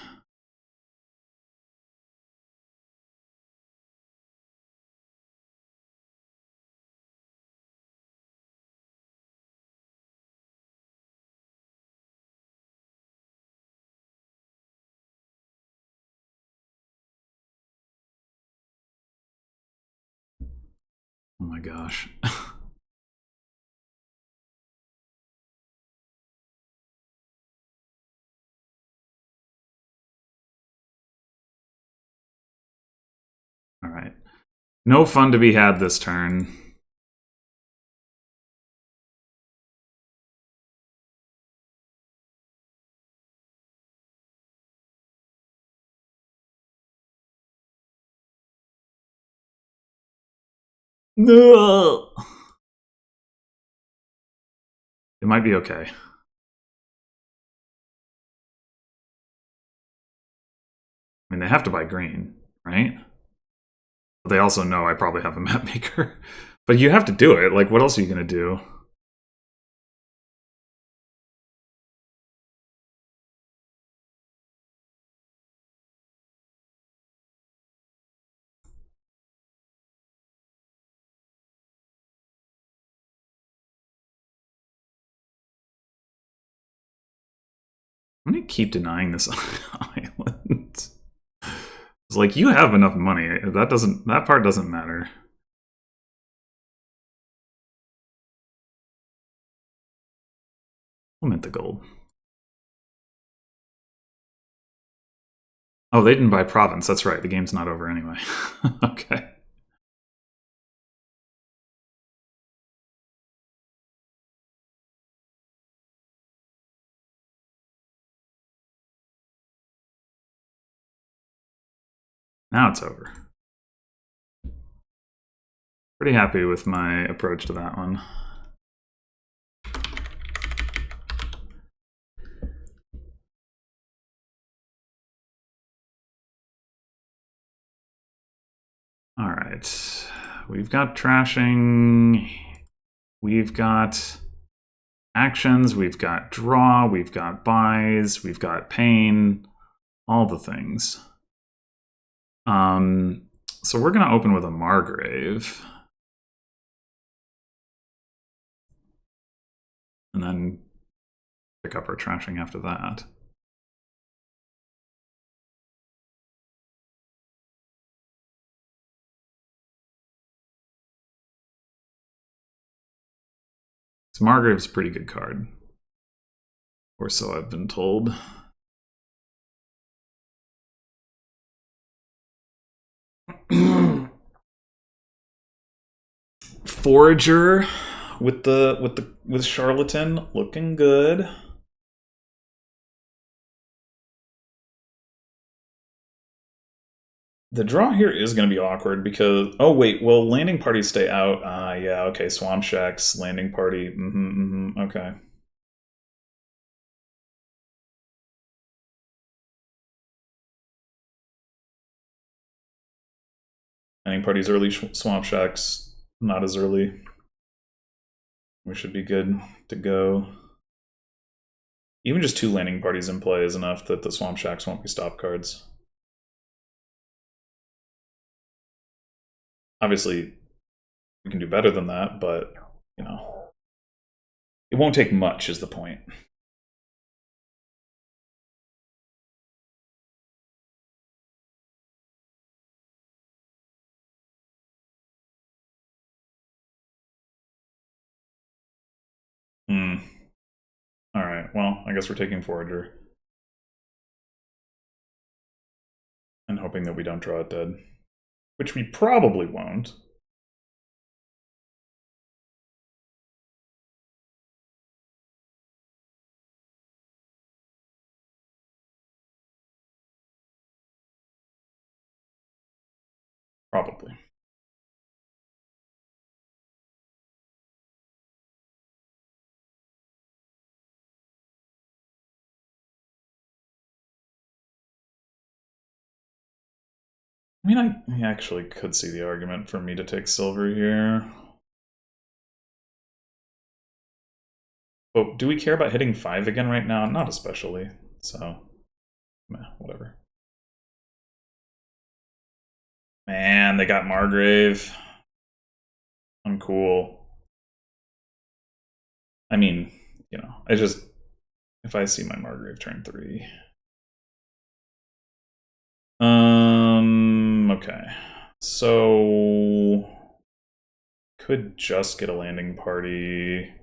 S1: my gosh. All right. No fun to be had this turn. No. It might be okay. I mean, they have to buy green, right? But they also know I probably have a map maker. But you have to do it. Like, what else are you going to do? I'm going to keep denying this island. It's like, you have enough money. That part doesn't matter. I'll mint the gold. Oh, they didn't buy province. That's right. The game's not over anyway. Okay. Now it's over. Pretty happy with my approach to that one. All right. We've got trashing. We've got actions. We've got draw. We've got buys. We've got pain. All the things. So we're going to open with a Margrave. And then pick up our trashing after that. So Margrave's a pretty good card. Or so I've been told. Forager with Charlatan looking good. The draw here is going to be awkward because well, landing parties stay out. Yeah, okay, Swamp Shacks, landing party. Okay. Landing parties early, Swamp Shacks not as early. We should be good to go. Even just 2 landing parties in play is enough that the Swamp Shacks won't be stop cards. Obviously, we can do better than that, but, you know, it won't take much is the point. Alright, well, I guess we're taking Forager. And hoping that we don't draw it dead. Which we probably won't. Probably. I mean, I actually could see the argument for me to take silver here. But do we care about hitting 5 again right now? Not especially, so whatever. Man, they got Margrave. Uncool. I mean, you know, if I see my Margrave turn 3. Okay. So could just get a landing party.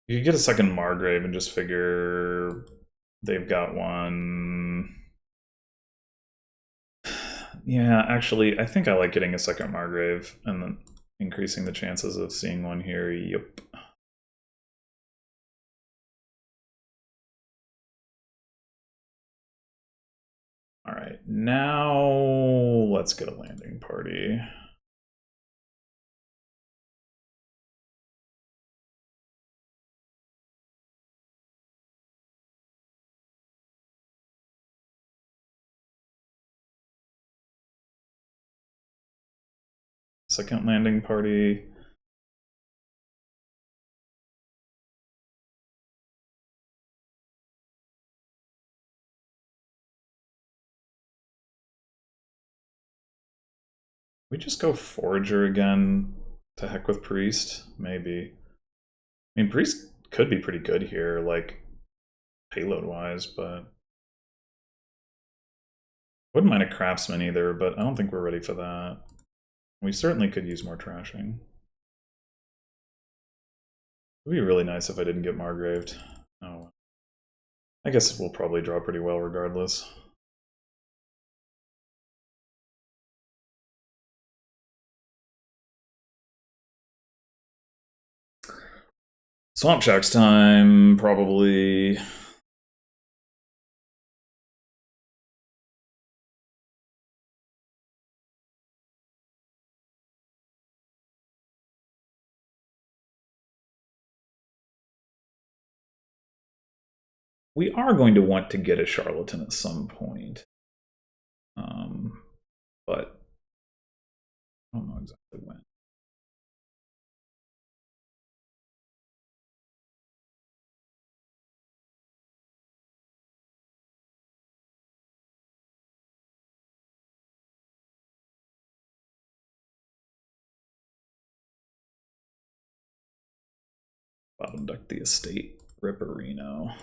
S1: You could get a second Margrave and just figure they've got one. Yeah, actually, I think I like getting a second Margrave and then increasing the chances of seeing one here. Yep. All right, now let's get a landing party. Second landing party. We just go Forager again. To heck with Priest, maybe. I mean, Priest could be pretty good here, like payload-wise, but wouldn't mind a Craftsman either, but I don't think we're ready for that. We certainly could use more trashing. It would be really nice if I didn't get Margraved. Oh, I guess we'll probably draw pretty well regardless. Swamp Shack's time, probably. We are going to want to get a Charlatan at some point. But I don't know exactly when. Bottom deck the estate, Ripperino.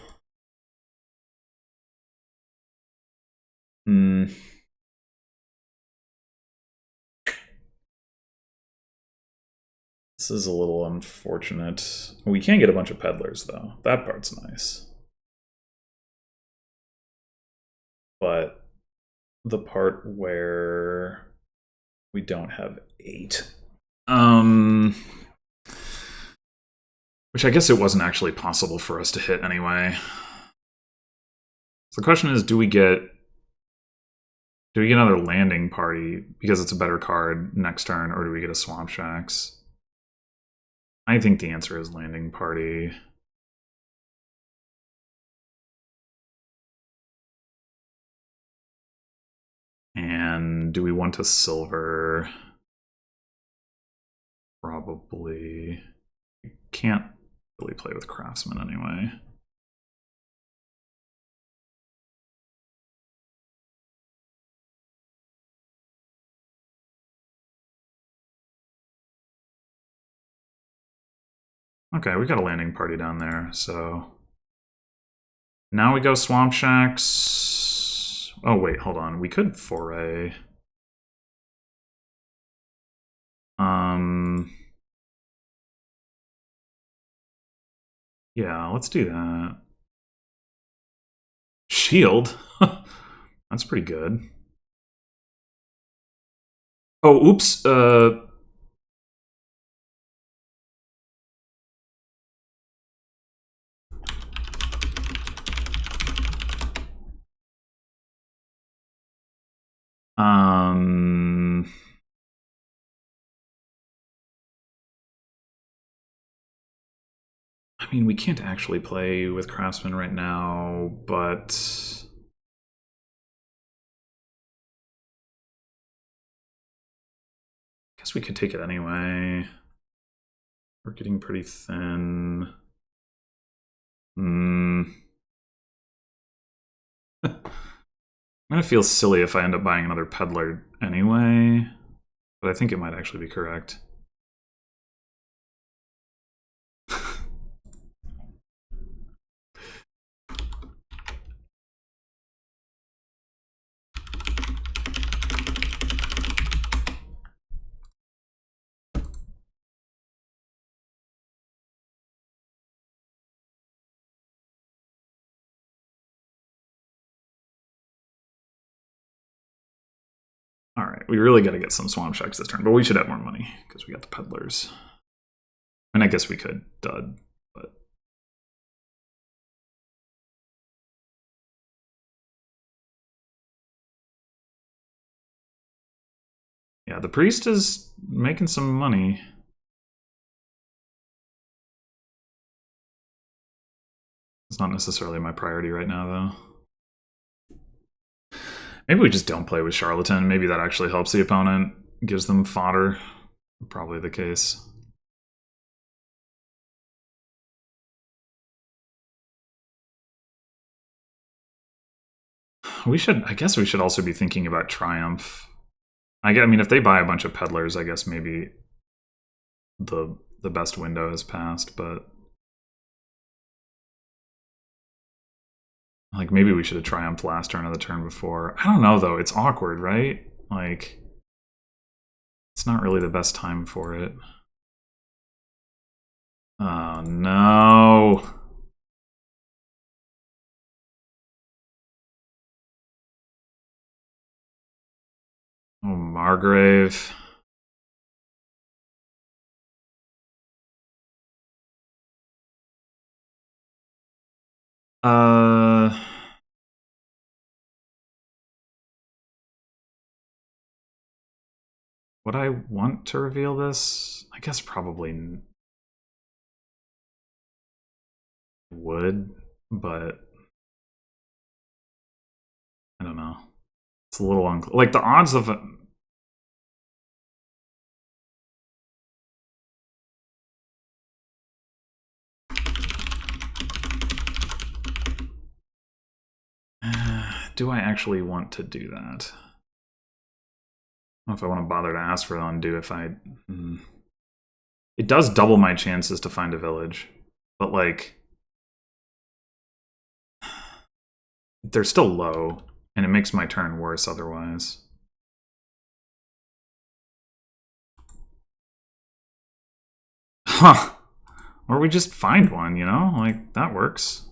S1: This is a little unfortunate. We can get a bunch of peddlers, though. That part's nice. But the part where we don't have 8. Which I guess it wasn't actually possible for us to hit anyway. So the question is, do we get another landing party because it's a better card next turn, or do we get a Swamp Shacks? I think the answer is landing party. And do we want a silver? Probably. We can't really play with Craftsman anyway. Okay, we got a landing party down there, so now we go Swamp Shacks. Oh wait, hold on. We could foray. Yeah, let's do that. Shield? That's pretty good. Oh, oops. I mean, we can't actually play with Craftsman right now, but I guess we could take it anyway. We're getting pretty thin. I'm gonna feel silly if I end up buying another Peddler anyway, but I think it might actually be correct. Alright, we really got to get some Swamp Shacks this turn, but we should have more money, because we got the Peddlers. And I guess we could dud, but... Yeah, the Priest is making some money. It's not necessarily my priority right now, though. Maybe we just don't play with Charlatan. Maybe that actually helps the opponent, gives them fodder. Probably the case. We should, I guess we should also be thinking about Triumph. I mean, if they buy a bunch of Peddlers, I guess maybe the best window has passed, but... Like, maybe we should have triumphed last turn or the turn before. I don't know, though. It's awkward, right? Like, it's not really the best time for it. Oh, no. Oh, Margrave. Would I want to reveal this? I guess probably would, but I don't know. It's a little unclear. Like, the odds of it... Do I actually want to do that? I don't know if I want to bother to ask for the undo if I... It does double my chances to find a village, but, like... They're still low, and it makes my turn worse otherwise. Huh. Or we just find one, you know? Like, that works.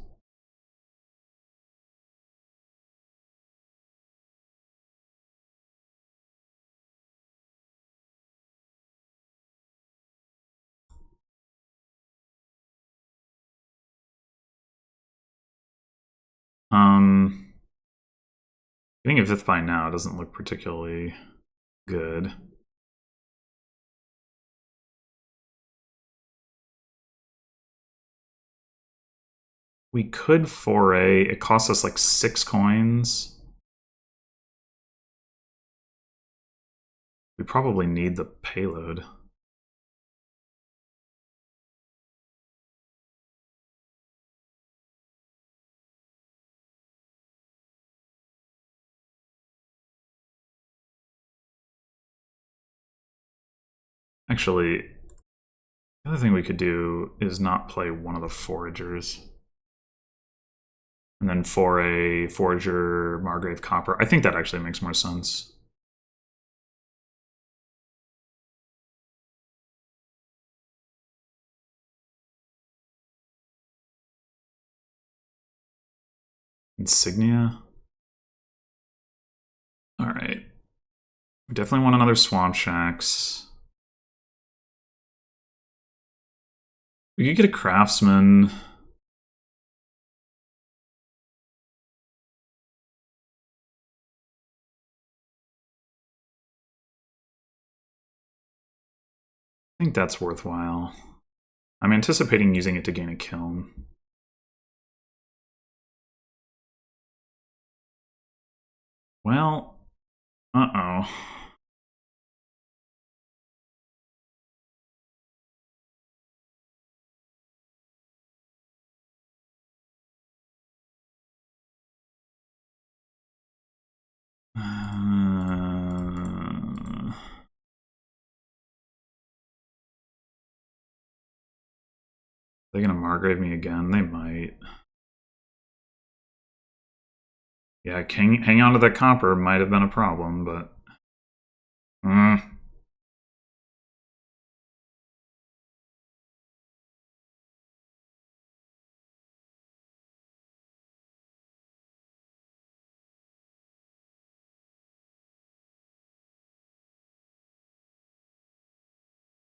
S1: Getting a 5th by now doesn't look particularly good. We could foray. It costs us like 6 coins. We probably need the payload. Actually, the other thing we could do is not play one of the foragers. And then foray, forager, Margrave, Copper. I think that actually makes more sense. Insignia. Alright. We definitely want another Swamp Shacks. We could get a Craftsman. I think that's worthwhile. I'm anticipating using it to gain a kiln. Well, uh-oh. They're gonna Margrave me again? They might. Yeah, hang on to that copper might have been a problem, but...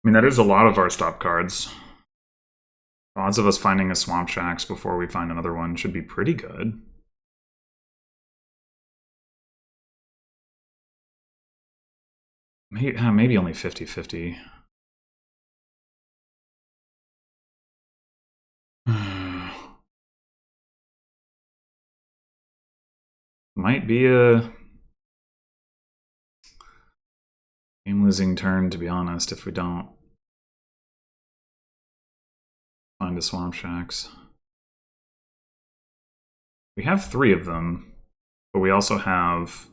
S1: mean, that is a lot of our stop cards. Odds of us finding a Swamp Shacks before we find another one should be pretty good. Maybe only 50-50. Might be a game-losing turn, to be honest, if we don't find a Swamp Shacks. We have 3 of them, but we also have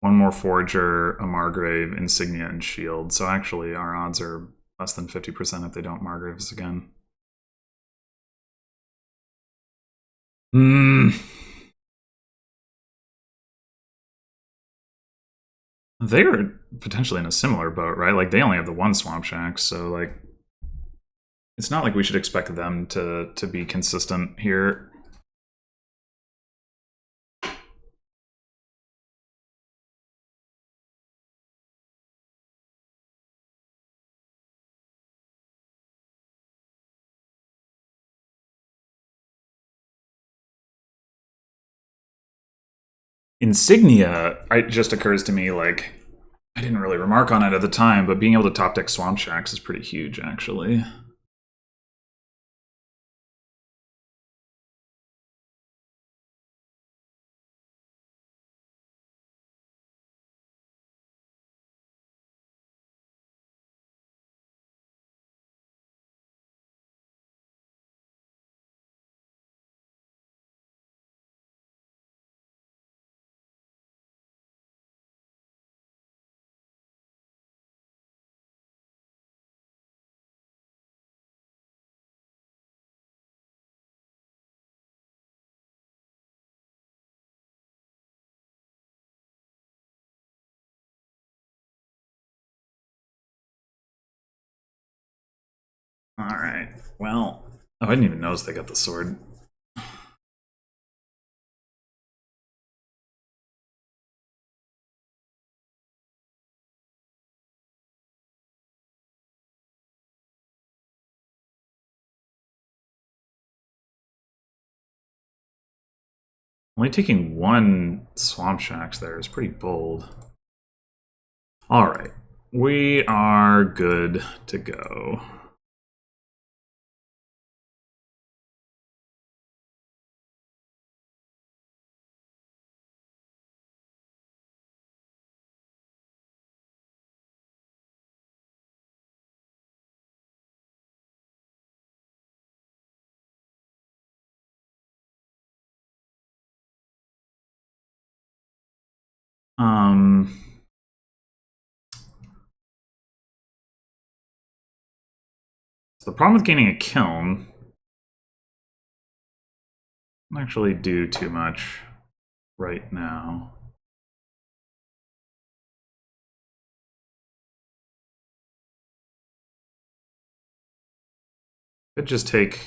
S1: one more Forager, a Margrave, Insignia, and Shield. So actually, our odds are less than 50% if they don't Margraves again. They're potentially in a similar boat, right? Like, they only have the 1 Swamp Shack, so, like, it's not like we should expect them to be consistent here. Insignia, it just occurs to me, like, I didn't really remark on it at the time, but being able to top deck Swamp Shacks is pretty huge, actually. Alright, well... Oh, I didn't even notice they got the sword. Only taking 1 Swamp Shacks there is pretty bold. Alright, we are good to go. So the problem with gaining a kiln doesn't actually do too much right now. Could just take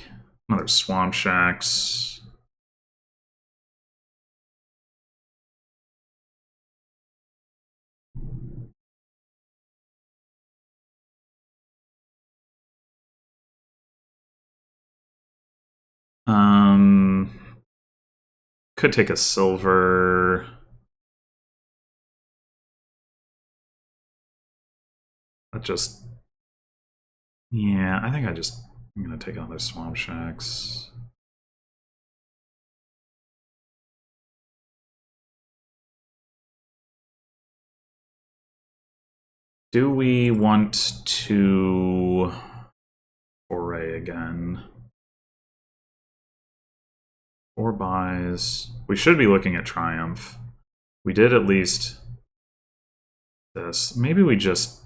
S1: another Swamp Shacks. Could take a silver. That just... Yeah, I think I'm gonna take another Swamp Shacks. Do we want to foray again? 4 buys. We should be looking at Triumph. We did at least this. Maybe we just...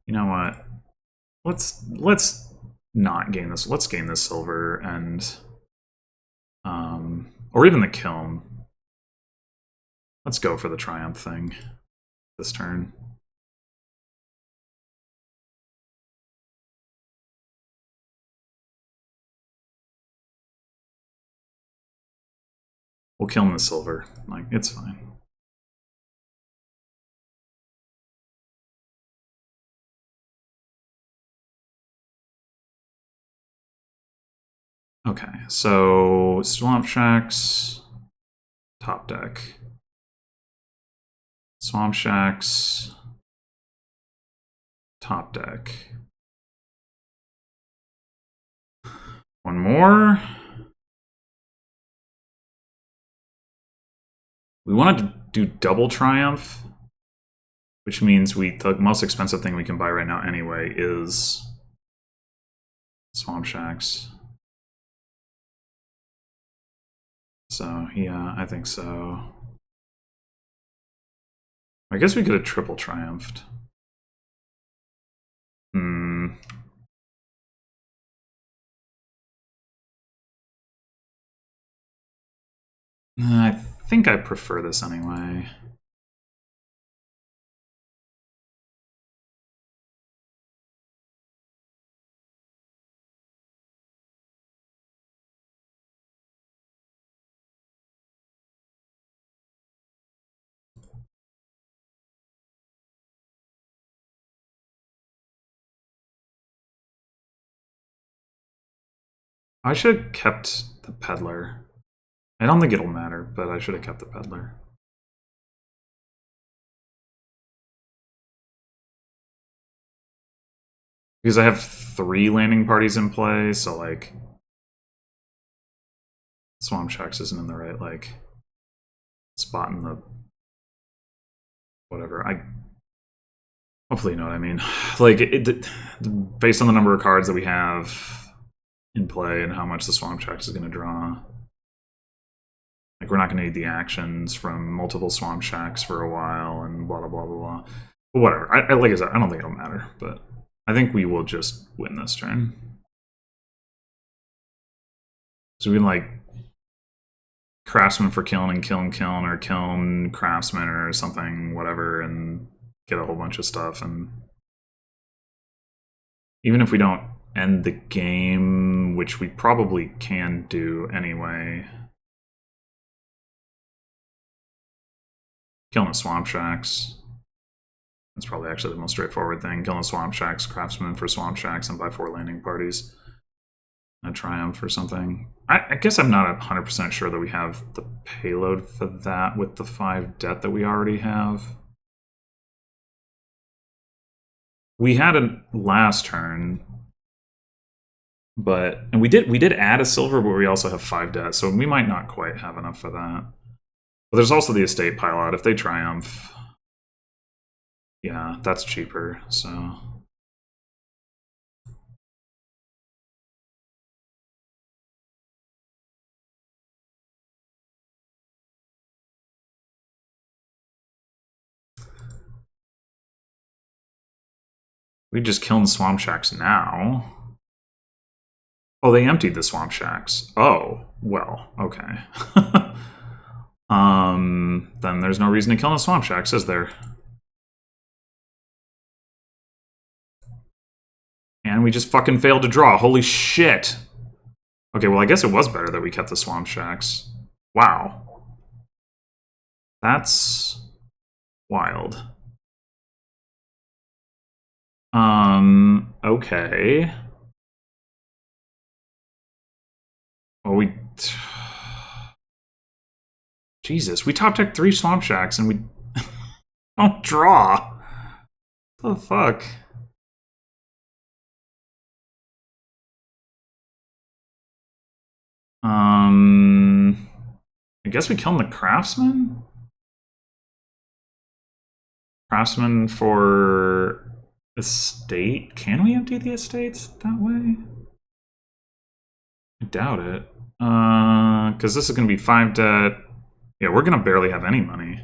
S1: You know what? Let's not gain this. Let's gain this silver and... or even the kiln. Let's go for the Triumph thing this turn. We'll kill him the silver. Like, it's fine. Okay, so Swamp Shacks, top deck. Swamp Shacks, top deck. One more. We wanted to do double Triumph, which means the most expensive thing we can buy right now anyway is Swamp Shacks. So, yeah, I think so. I guess we could have triple Triumphed. I think I prefer this anyway. I should have kept the Peddler. I don't think it'll matter, but I should have kept the Peddler. Because I have 3 landing parties in play, so like Swamp Shacks isn't in the right like spot in the whatever. Hopefully you know what I mean. Like based on the number of cards that we have in play and how much the Swamp Shacks is going to draw. Like we're not going to need the actions from multiple Swamp Shacks for a while and blah blah blah blah blah. But whatever. Like I said, I don't think it'll matter, but I think we will just win this turn. So we can like Craftsman for kiln and kiln or kiln Craftsman or something, whatever, and get a whole bunch of stuff. And even if we don't end the game, which we probably can do anyway, killing the Swamp Shacks. That's probably actually the most straightforward thing. Killing the Swamp Shacks, Craftsman for Swamp Shacks, and buy 4 landing parties. A Triumph or something. I guess I'm not 100% sure that we have the payload for that with the 5 debt that we already have. We had a last turn, and we did add a silver, but we also have 5 debt, so we might not quite have enough for that. But there's also the estate pile out. If they Triumph, yeah, that's cheaper, so. We just killing Swamp Shacks now. Oh, they emptied the Swamp Shacks. Oh, well, okay. Then there's no reason to kill the Swamp Shacks, is there? And we just fucking failed to draw. Holy shit. Okay, well, I guess it was better that we kept the Swamp Shacks. Wow. That's wild. Okay. Well, Jesus, we top deck 3 Swamp Shacks and we don't draw. What the fuck? I guess we kill the Craftsman? Craftsman for estate? Can we empty the estates that way? I doubt it. Because this is going to be 5 debt. Yeah, we're going to barely have any money.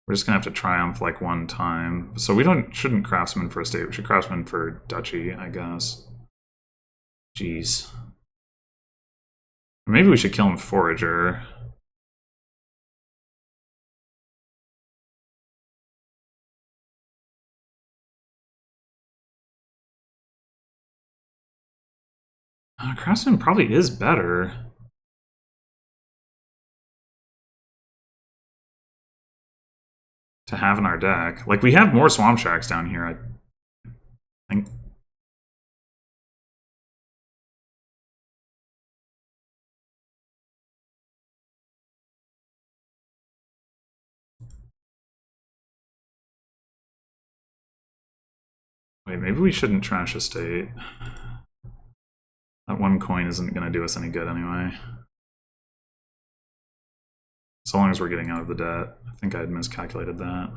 S1: We're just going to have to Triumph like 1 time. So we shouldn't Craftsman for estate. We should Craftsman for duchy, I guess. Jeez. Maybe we should kill him Forager. Craftsman probably is better. To have in our deck. Like, we have more Swamp Shacks down here, I think. Wait, maybe we shouldn't trash a state. That one coin isn't going to do us any good anyway. So long as we're getting out of the debt. I think I had miscalculated that.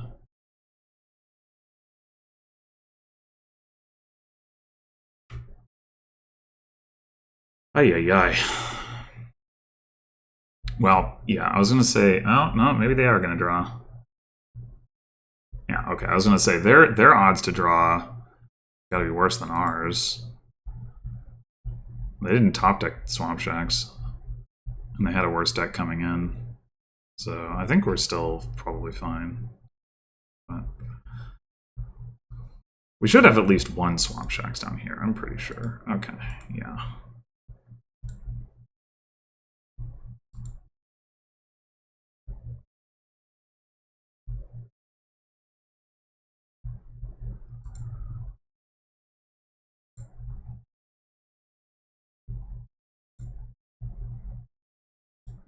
S1: Ay, ay, ay. Well, yeah, I was going to say, oh, no, maybe they are going to draw. Yeah, okay, I was going to say, their odds to draw got to be worse than ours. They didn't top deck Swamp Shacks, and they had a worse deck coming in. So I think we're still probably fine. But we should have at least one Swamp Shacks down here, I'm pretty sure. Okay, yeah.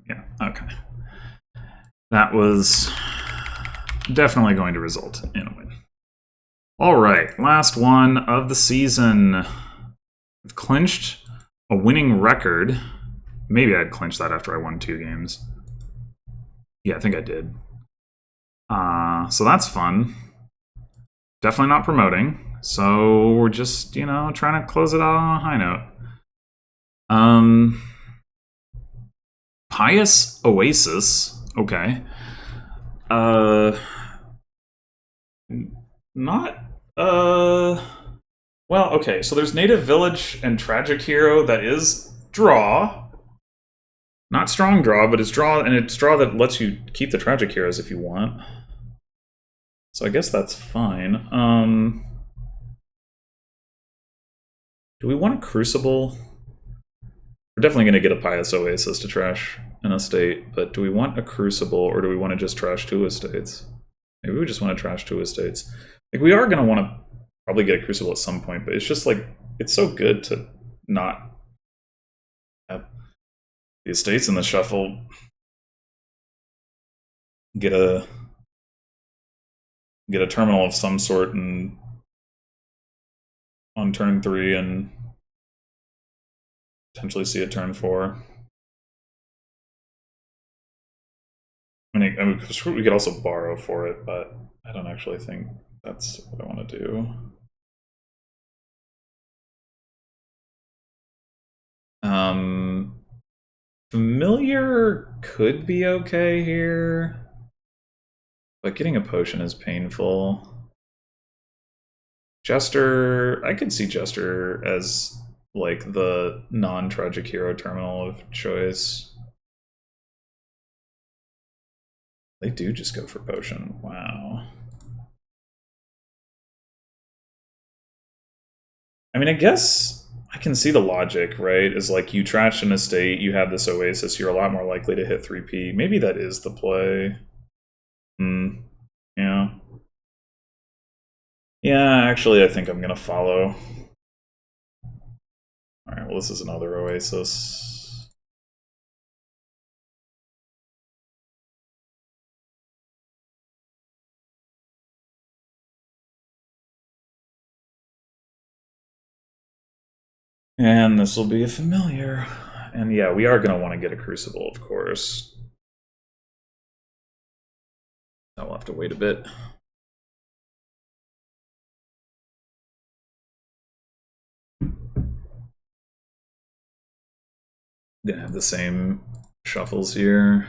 S1: Yeah, okay. That was definitely going to result in a win. All right, last one of the season. We've clinched a winning record. Maybe I'd clinched that after I won 2 games. Yeah, I think I did. So that's fun. Definitely not promoting. So we're just, you know, trying to close it out on a high note. Pious Oasis. Okay. Not, well, okay, so there's Native Village and Tragic Hero that is draw. Not strong draw, but it's draw, and it's draw that lets you keep the Tragic Heroes if you want. So I guess that's fine. Do we want a Crucible? We're definitely going to get a Pious Oasis to trash an estate, but do we want a Crucible, or do we want to just trash 2 estates? Maybe we just want to trash 2 estates. Like, we are going to want to probably get a Crucible at some point, but it's just like, it's so good to not have the estates in the shuffle. Get a terminal of some sort and on turn 3 and potentially see a turn 4. I mean, we could also borrow for it, but I don't actually think that's what I want to do. Familiar could be okay here, but getting a potion is painful. Jester, I could see Jester as like the non-tragic hero terminal of choice. They do just go for potion. Wow. I mean, I guess I can see the logic, right? Is like you trash an estate, you have this Oasis, you're a lot more likely to hit 3P. Maybe that is the play. Yeah. Yeah, actually, I think I'm gonna follow. Alright, well, this is another Oasis. And this will be a familiar. And yeah, we are going to want to get a Crucible, of course. I'll have to wait a bit. Gonna have the same shuffles here.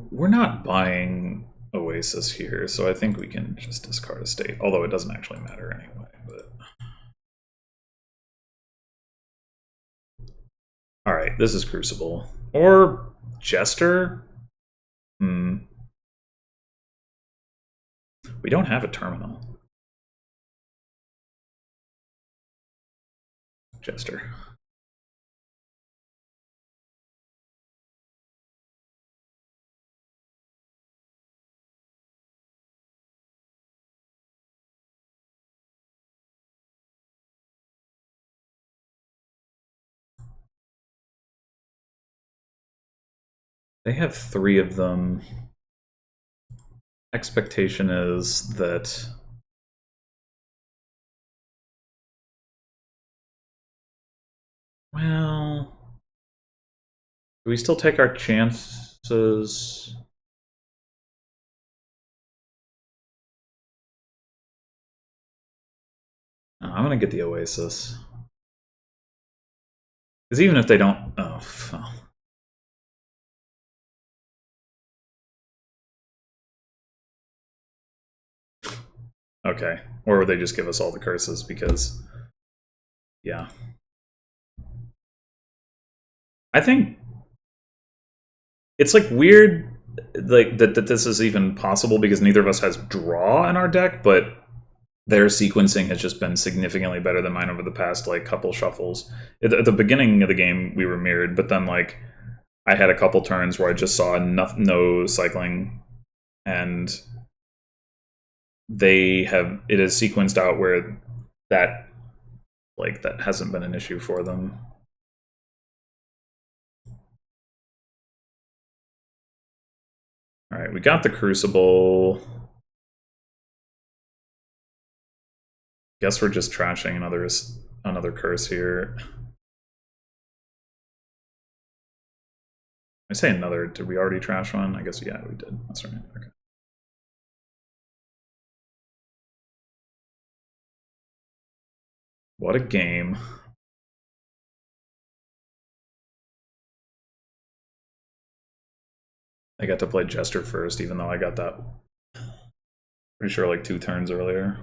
S1: We're not buying Oasis here, so I think we can just discard a state, although it doesn't actually matter anyway. But all right, this is Crucible or Jester. We don't have a terminal. Jester. They have 3 of them. Expectation is that... Well... Do we still take our chances? I'm gonna get the Oasis. Because even if they don't... Oh, well. Okay. Or would they just give us all the curses because... Yeah. I think... It's like weird like that this is even possible because neither of us has draw in our deck, but their sequencing has just been significantly better than mine over the past like couple shuffles. At the beginning of the game, we were mirrored, but then like I had a couple turns where I just saw no cycling, and it is sequenced out where that hasn't been an issue for them. All right, we got the Crucible. Guess we're just trashing another curse here. I say another. Did we already trash one? I guess, yeah, we did. That's right. Okay. What a game. I got to play Jester first, even though I got that pretty sure like 2 turns earlier.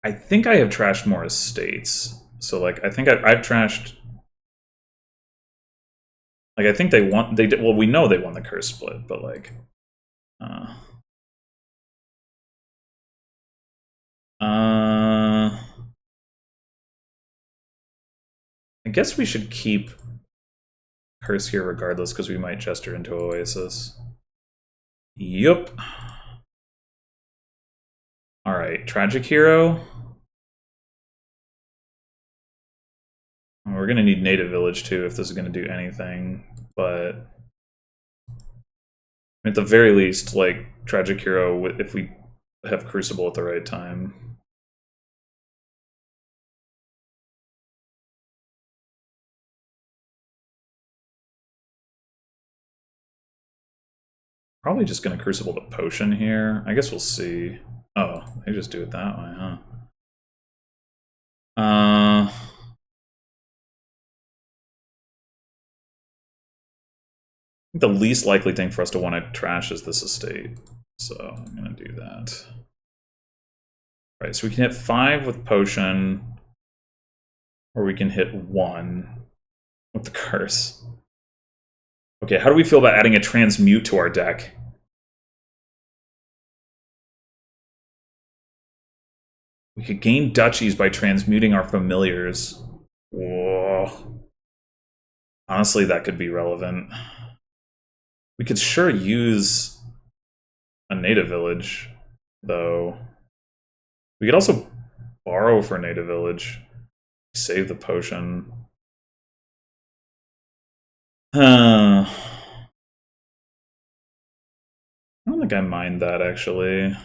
S1: I think I have trashed more estates. So like I think I've trashed. Like I think they won. They did. Well, we know they won the curse split, but like. I guess we should keep curse here regardless because we might Jester into Oasis. Yup. All right, Tragic Hero. We're gonna need Native Village too if this is gonna do anything, but at the very least, like Tragic Hero, if we have Crucible at the right time. Probably just gonna Crucible the Potion here. I guess we'll see. Oh, they just do it that way, huh? The least likely thing for us to want to trash is this estate. So I'm going to do that. All right, so we can hit 5 with Potion, or we can hit 1 with the Curse. Okay, how do we feel about adding a Transmute to our deck? We could gain duchies by transmuting our familiars. Whoa. Honestly, that could be relevant. We could sure use a native village, though. We could also borrow for native village. Save the potion. I don't think I mind that, actually.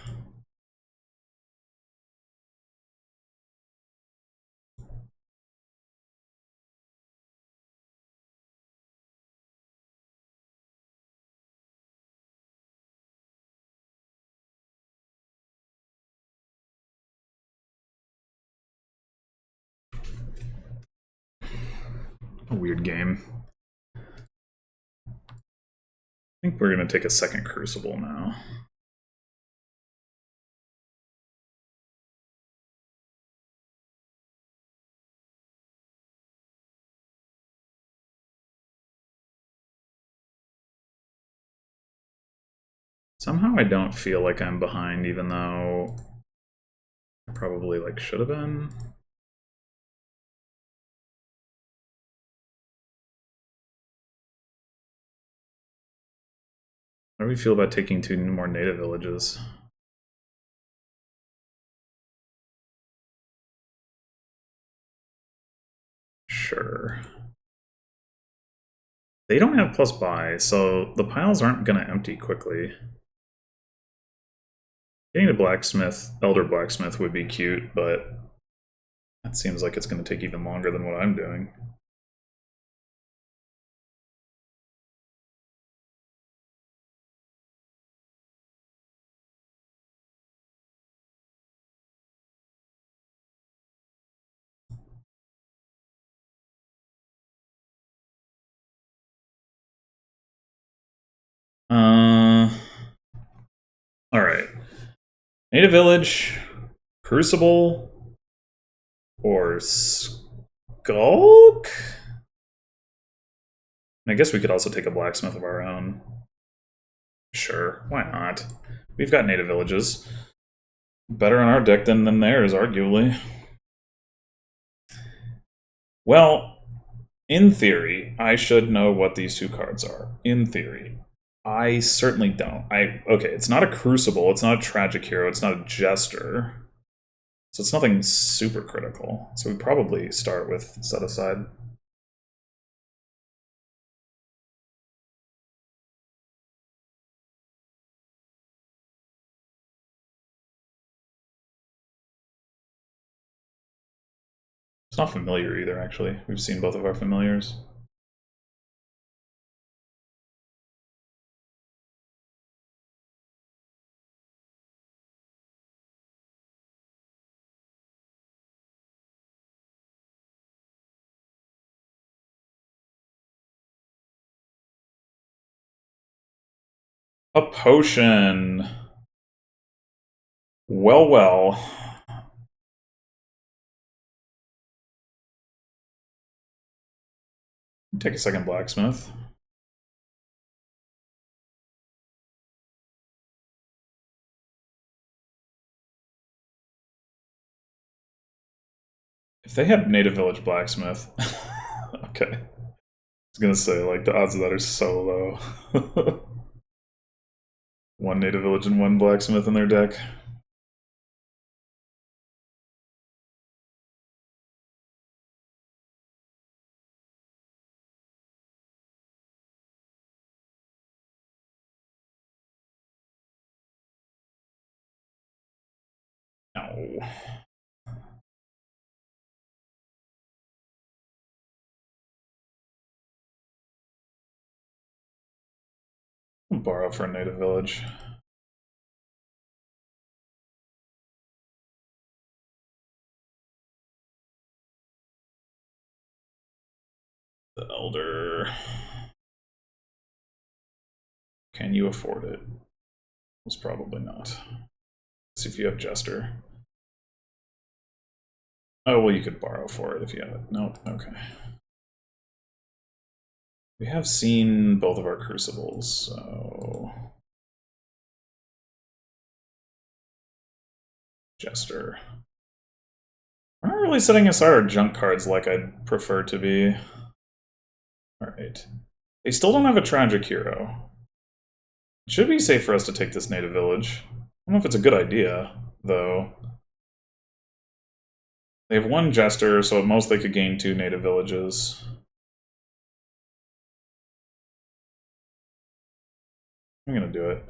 S1: A weird game. I think we're going to take a second Crucible now. Somehow I don't feel like I'm behind, even though I probably like should have been. How do we feel about taking 2 more native villages? Sure. They don't have plus buy, so the piles aren't going to empty quickly. Getting a blacksmith, elder blacksmith would be cute, but that seems like it's going to take even longer than what I'm doing. Alright. Native Village, Crucible, or Skulk? I guess we could also take a blacksmith of our own. Sure, why not? We've got native villages. Better on our deck than theirs, arguably. Well, in theory, I should know what these two cards are. In theory. I certainly don't. Okay, it's not a Crucible, it's not a Tragic Hero, it's not a Jester. So it's nothing super critical. So we probably start with Set Aside. It's not familiar either, actually. We've seen both of our familiars. A potion. Well, well. Take a second blacksmith. If they have native village blacksmith, okay. I was gonna say, like, the odds of that are so low. One native village and one blacksmith in their deck. No. I'll borrow for a native village. The elder. Can you afford it? Was probably not. Let's see if you have Jester. Oh, well, you could borrow for it if you have it. Nope, okay. We have seen both of our Crucibles, so... Jester. We're not really setting aside our junk cards like I'd prefer to be. Alright. They still don't have a Tragic Hero. It should be safe for us to take this native village. I don't know if it's a good idea, though. They have one Jester, so at most they could gain 2 native villages. I'm gonna do it.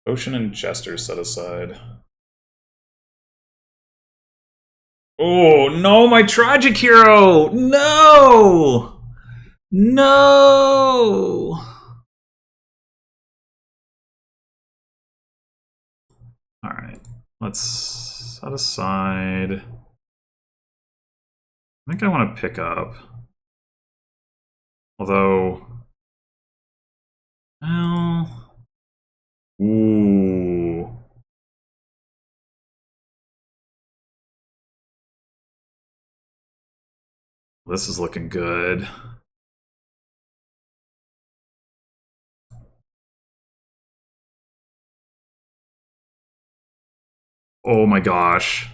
S1: Ocean and Jester set aside. Oh, no, my Tragic Hero! No! No! Alright, let's set aside. I think I want to pick up. Although... Well... Ooh... This is looking good. Oh my gosh.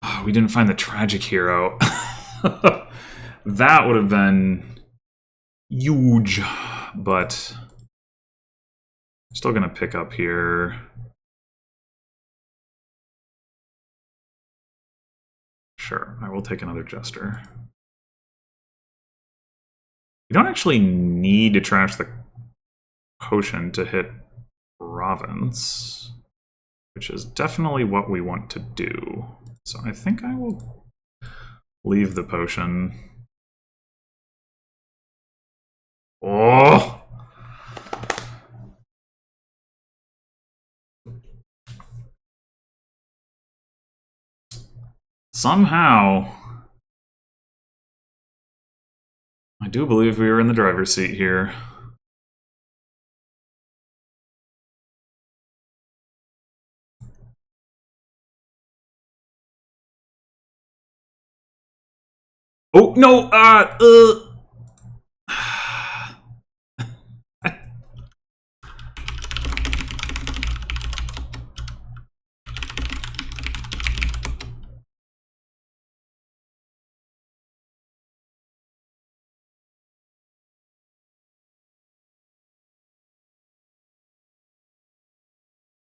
S1: Oh, we didn't find the Tragic Hero. That would have been huge, but still gonna pick up here. Sure, I will take another Jester. You don't actually need to trash the Potion to hit province, which is definitely what we want to do. So I think I will leave the potion. Oh! Somehow, I do believe we were in the driver's seat here. Oh, no!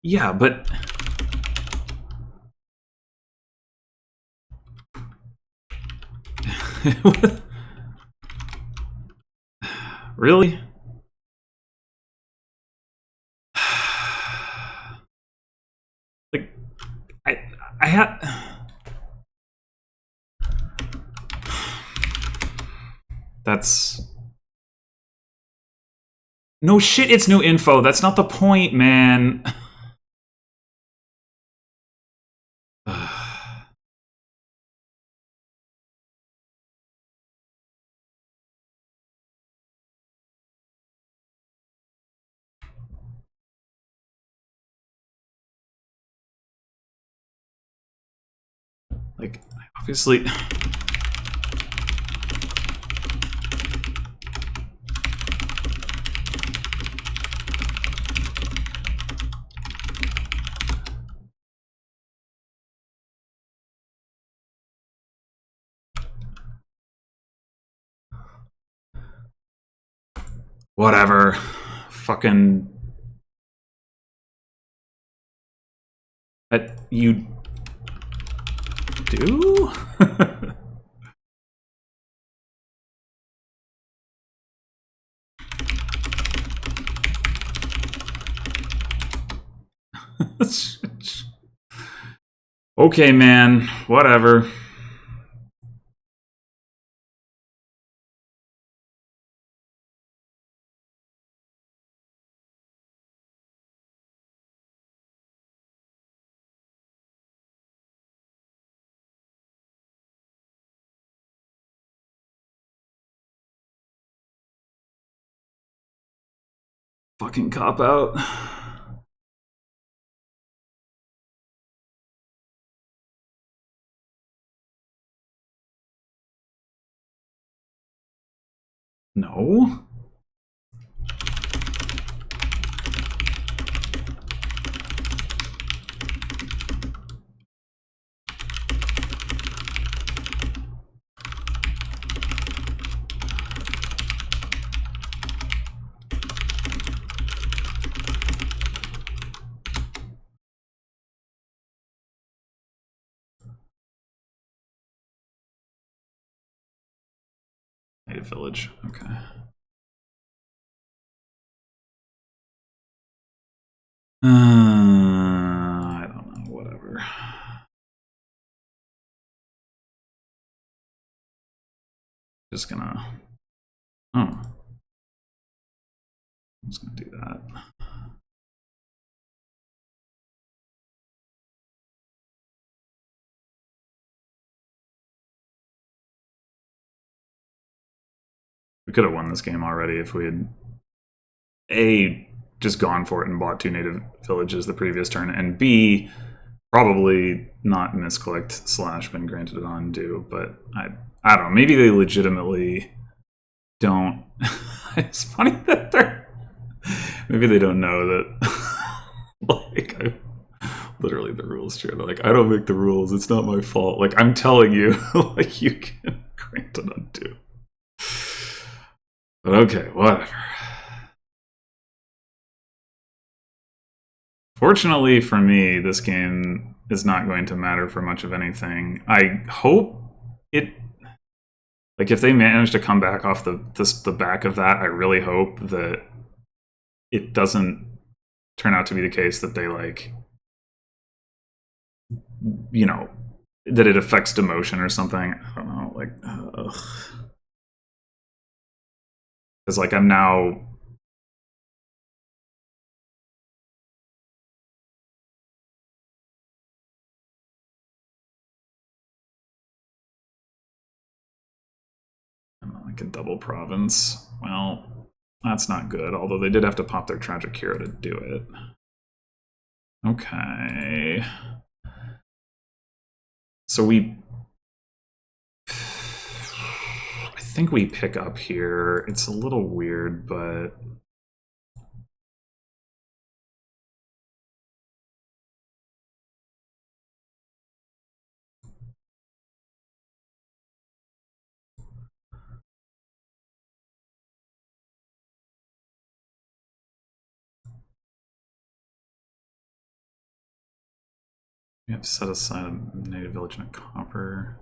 S1: Yeah, but... Really? Like, I had... That's... No shit, it's new info. That's not the point, man. Like, obviously... Whatever. Fucking... You... do? Okay, man. Whatever. Fucking cop out. No. Native village. Okay. I don't know. Whatever. Just gonna... Oh. I'm just gonna do that. We could have won this game already if we had A, just gone for it and bought 2 native villages the previous turn, and B, probably not misclicked / been granted an undo, but I don't know, maybe they legitimately don't. It's funny that they're... Maybe they don't know that, like, literally the rules chair. They're like, I don't make the rules, it's not my fault. Like, I'm telling you, like, you can to undo. But okay, whatever. Fortunately for me, this game is not going to matter for much of anything. I hope it... Like, if they manage to come back off the back of that, I really hope that it doesn't turn out to be the case that they, like... You know, that it affects demotion or something. I don't know, like... Because, like, I'm now... I can double province. Well, that's not good, although they did have to pop their Tragic Hero to do it. Okay. So I think we pick up here. It's a little weird, but... We have to set aside a native village and a copper.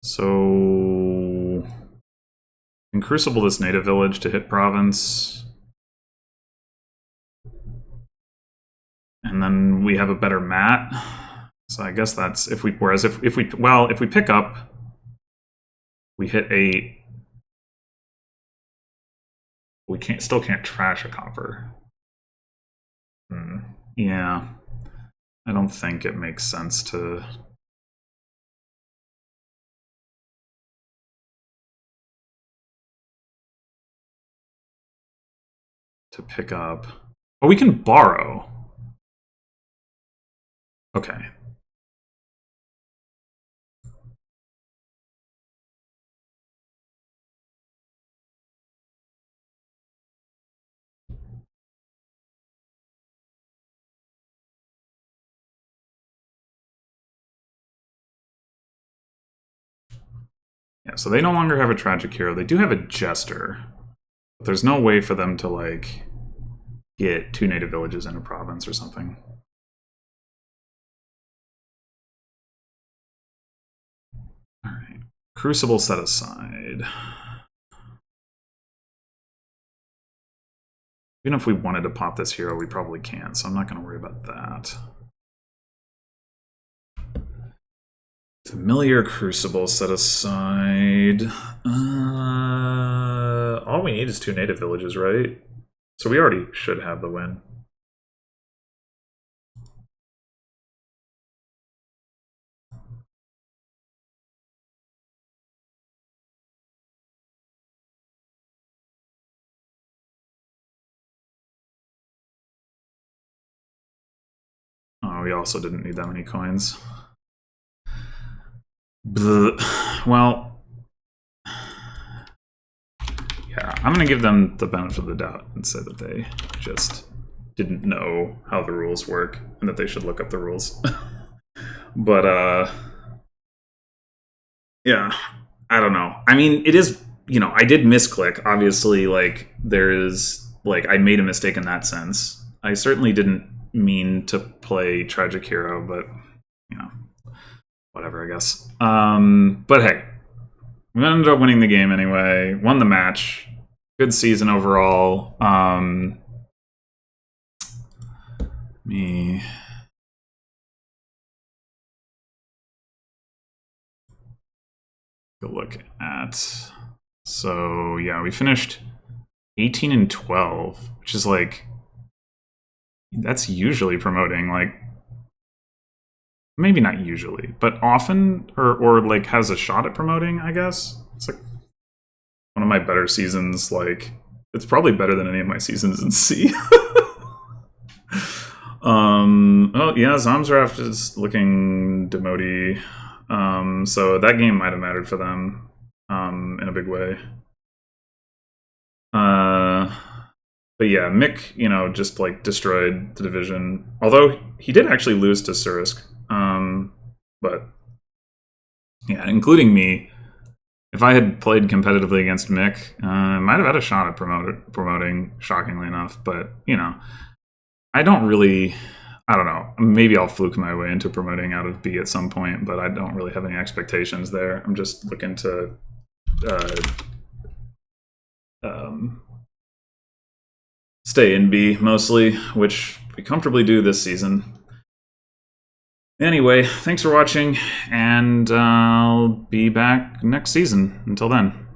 S1: So in Crucible this native village to hit province. And then we have a better mat. So I guess that's if we if we pick up, we hit a... We still can't trash a copper. Yeah. I don't think it makes sense to... pick up. Oh, we can borrow. Okay. Yeah, so they no longer have a Tragic Hero. They do have a Jester. But there's no way for them to, like, get 2 native villages in a province or something. Alright. Crucible set aside. Even if we wanted to pop this hero, we probably can't, so I'm not going to worry about that. Familiar Crucible set aside. All we need is 2 native villages, right? So we already should have the win. Oh, we also didn't need that many coins. Well, yeah, I'm going to give them the benefit of the doubt and say that they just didn't know how the rules work and that they should look up the rules. But, yeah, I don't know. I mean, it is, you know, I did misclick. Obviously, like, there is, like, I made a mistake in that sense. I certainly didn't mean to play Tragic Hero, but, you know, whatever, I guess. But hey, we ended up winning the game anyway. Won the match. Good season overall. Me go look at. So yeah, we finished 18 and 12, which is like, that's usually promoting, like, maybe not usually, but often, or like has a shot at promoting, I guess. It's like one of my better seasons. Like, it's probably better than any of my seasons in C. Oh yeah, ZomZraft is looking demody. So that game might have mattered for them in a big way. But yeah, Mick, you know, just like destroyed the division. Although he did actually lose to Surisk. But yeah, including me, if I had played competitively against Mick, I might have had a shot at promoting, shockingly enough. But, you know, I don't know. Maybe I'll fluke my way into promoting out of B at some point, but I don't really have any expectations there. I'm just looking to stay in B mostly, which we comfortably do this season. Anyway, thanks for watching, and I'll be back next season. Until then.